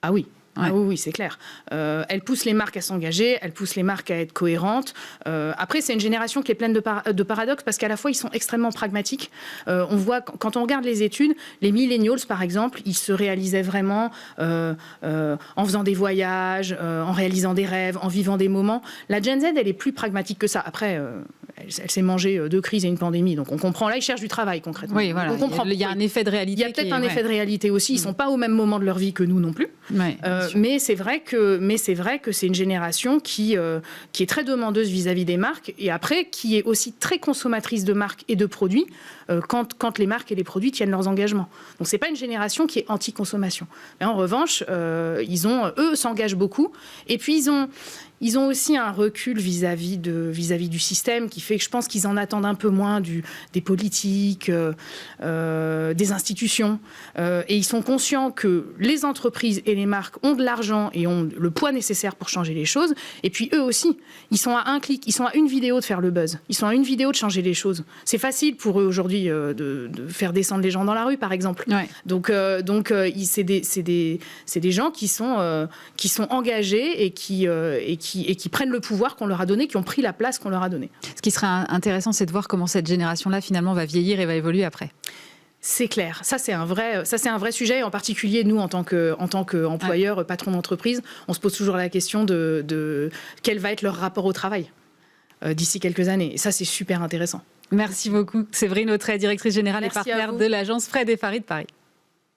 [SPEAKER 6] Ah oui. Ah oui, c'est clair. Elle pousse les marques à s'engager, elle pousse les marques à être cohérentes. Après, c'est une génération qui est pleine de paradoxes parce qu'à la fois, ils sont extrêmement pragmatiques. On voit, quand on regarde les études, les millennials, par exemple, ils se réalisaient vraiment en faisant des voyages, en réalisant des rêves, en vivant des moments. La Gen Z, elle est plus pragmatique que ça. Après, elle s'est mangée 2 crises et une pandémie. Donc on comprend. Là, ils cherchent du travail, concrètement.
[SPEAKER 1] Oui, voilà. Il y a un effet de réalité.
[SPEAKER 6] Il y a peut-être un effet de réalité aussi. Ils ne sont pas au même moment de leur vie que nous non plus.
[SPEAKER 1] Ouais.
[SPEAKER 6] Mais c'est vrai que c'est une génération qui est très demandeuse vis-à-vis des marques et après qui est aussi très consommatrice de marques et de produits quand les marques et les produits tiennent leurs engagements. Donc c'est pas une génération qui est anti-consommation. Mais en revanche, eux s'engagent beaucoup et puis ils ont aussi un recul vis-à-vis du système qui fait que je pense qu'ils en attendent un peu moins des politiques, des institutions. Et ils sont conscients que les entreprises et les marques ont de l'argent et ont le poids nécessaire pour changer les choses. Et puis eux aussi, ils sont à un clic, ils sont à une vidéo de faire le buzz. Ils sont à une vidéo de changer les choses. C'est facile pour eux aujourd'hui de faire descendre les gens dans la rue, par exemple. Ouais. Donc c'est des gens qui sont engagés et qui prennent le pouvoir qu'on leur a donné, qui ont pris la place qu'on leur a donnée.
[SPEAKER 1] Ce qui sera intéressant, c'est de voir comment cette génération-là, finalement, va vieillir et va évoluer après.
[SPEAKER 6] C'est clair. Ça, c'est un vrai sujet. En particulier, nous, en tant qu'employeurs, patrons d'entreprise, on se pose toujours la question de quel va être leur rapport au travail d'ici quelques années. Et ça, c'est super intéressant.
[SPEAKER 1] Merci beaucoup. Séverine Autret, directrice générale et partenaire de l'agence Fred & Farid Paris.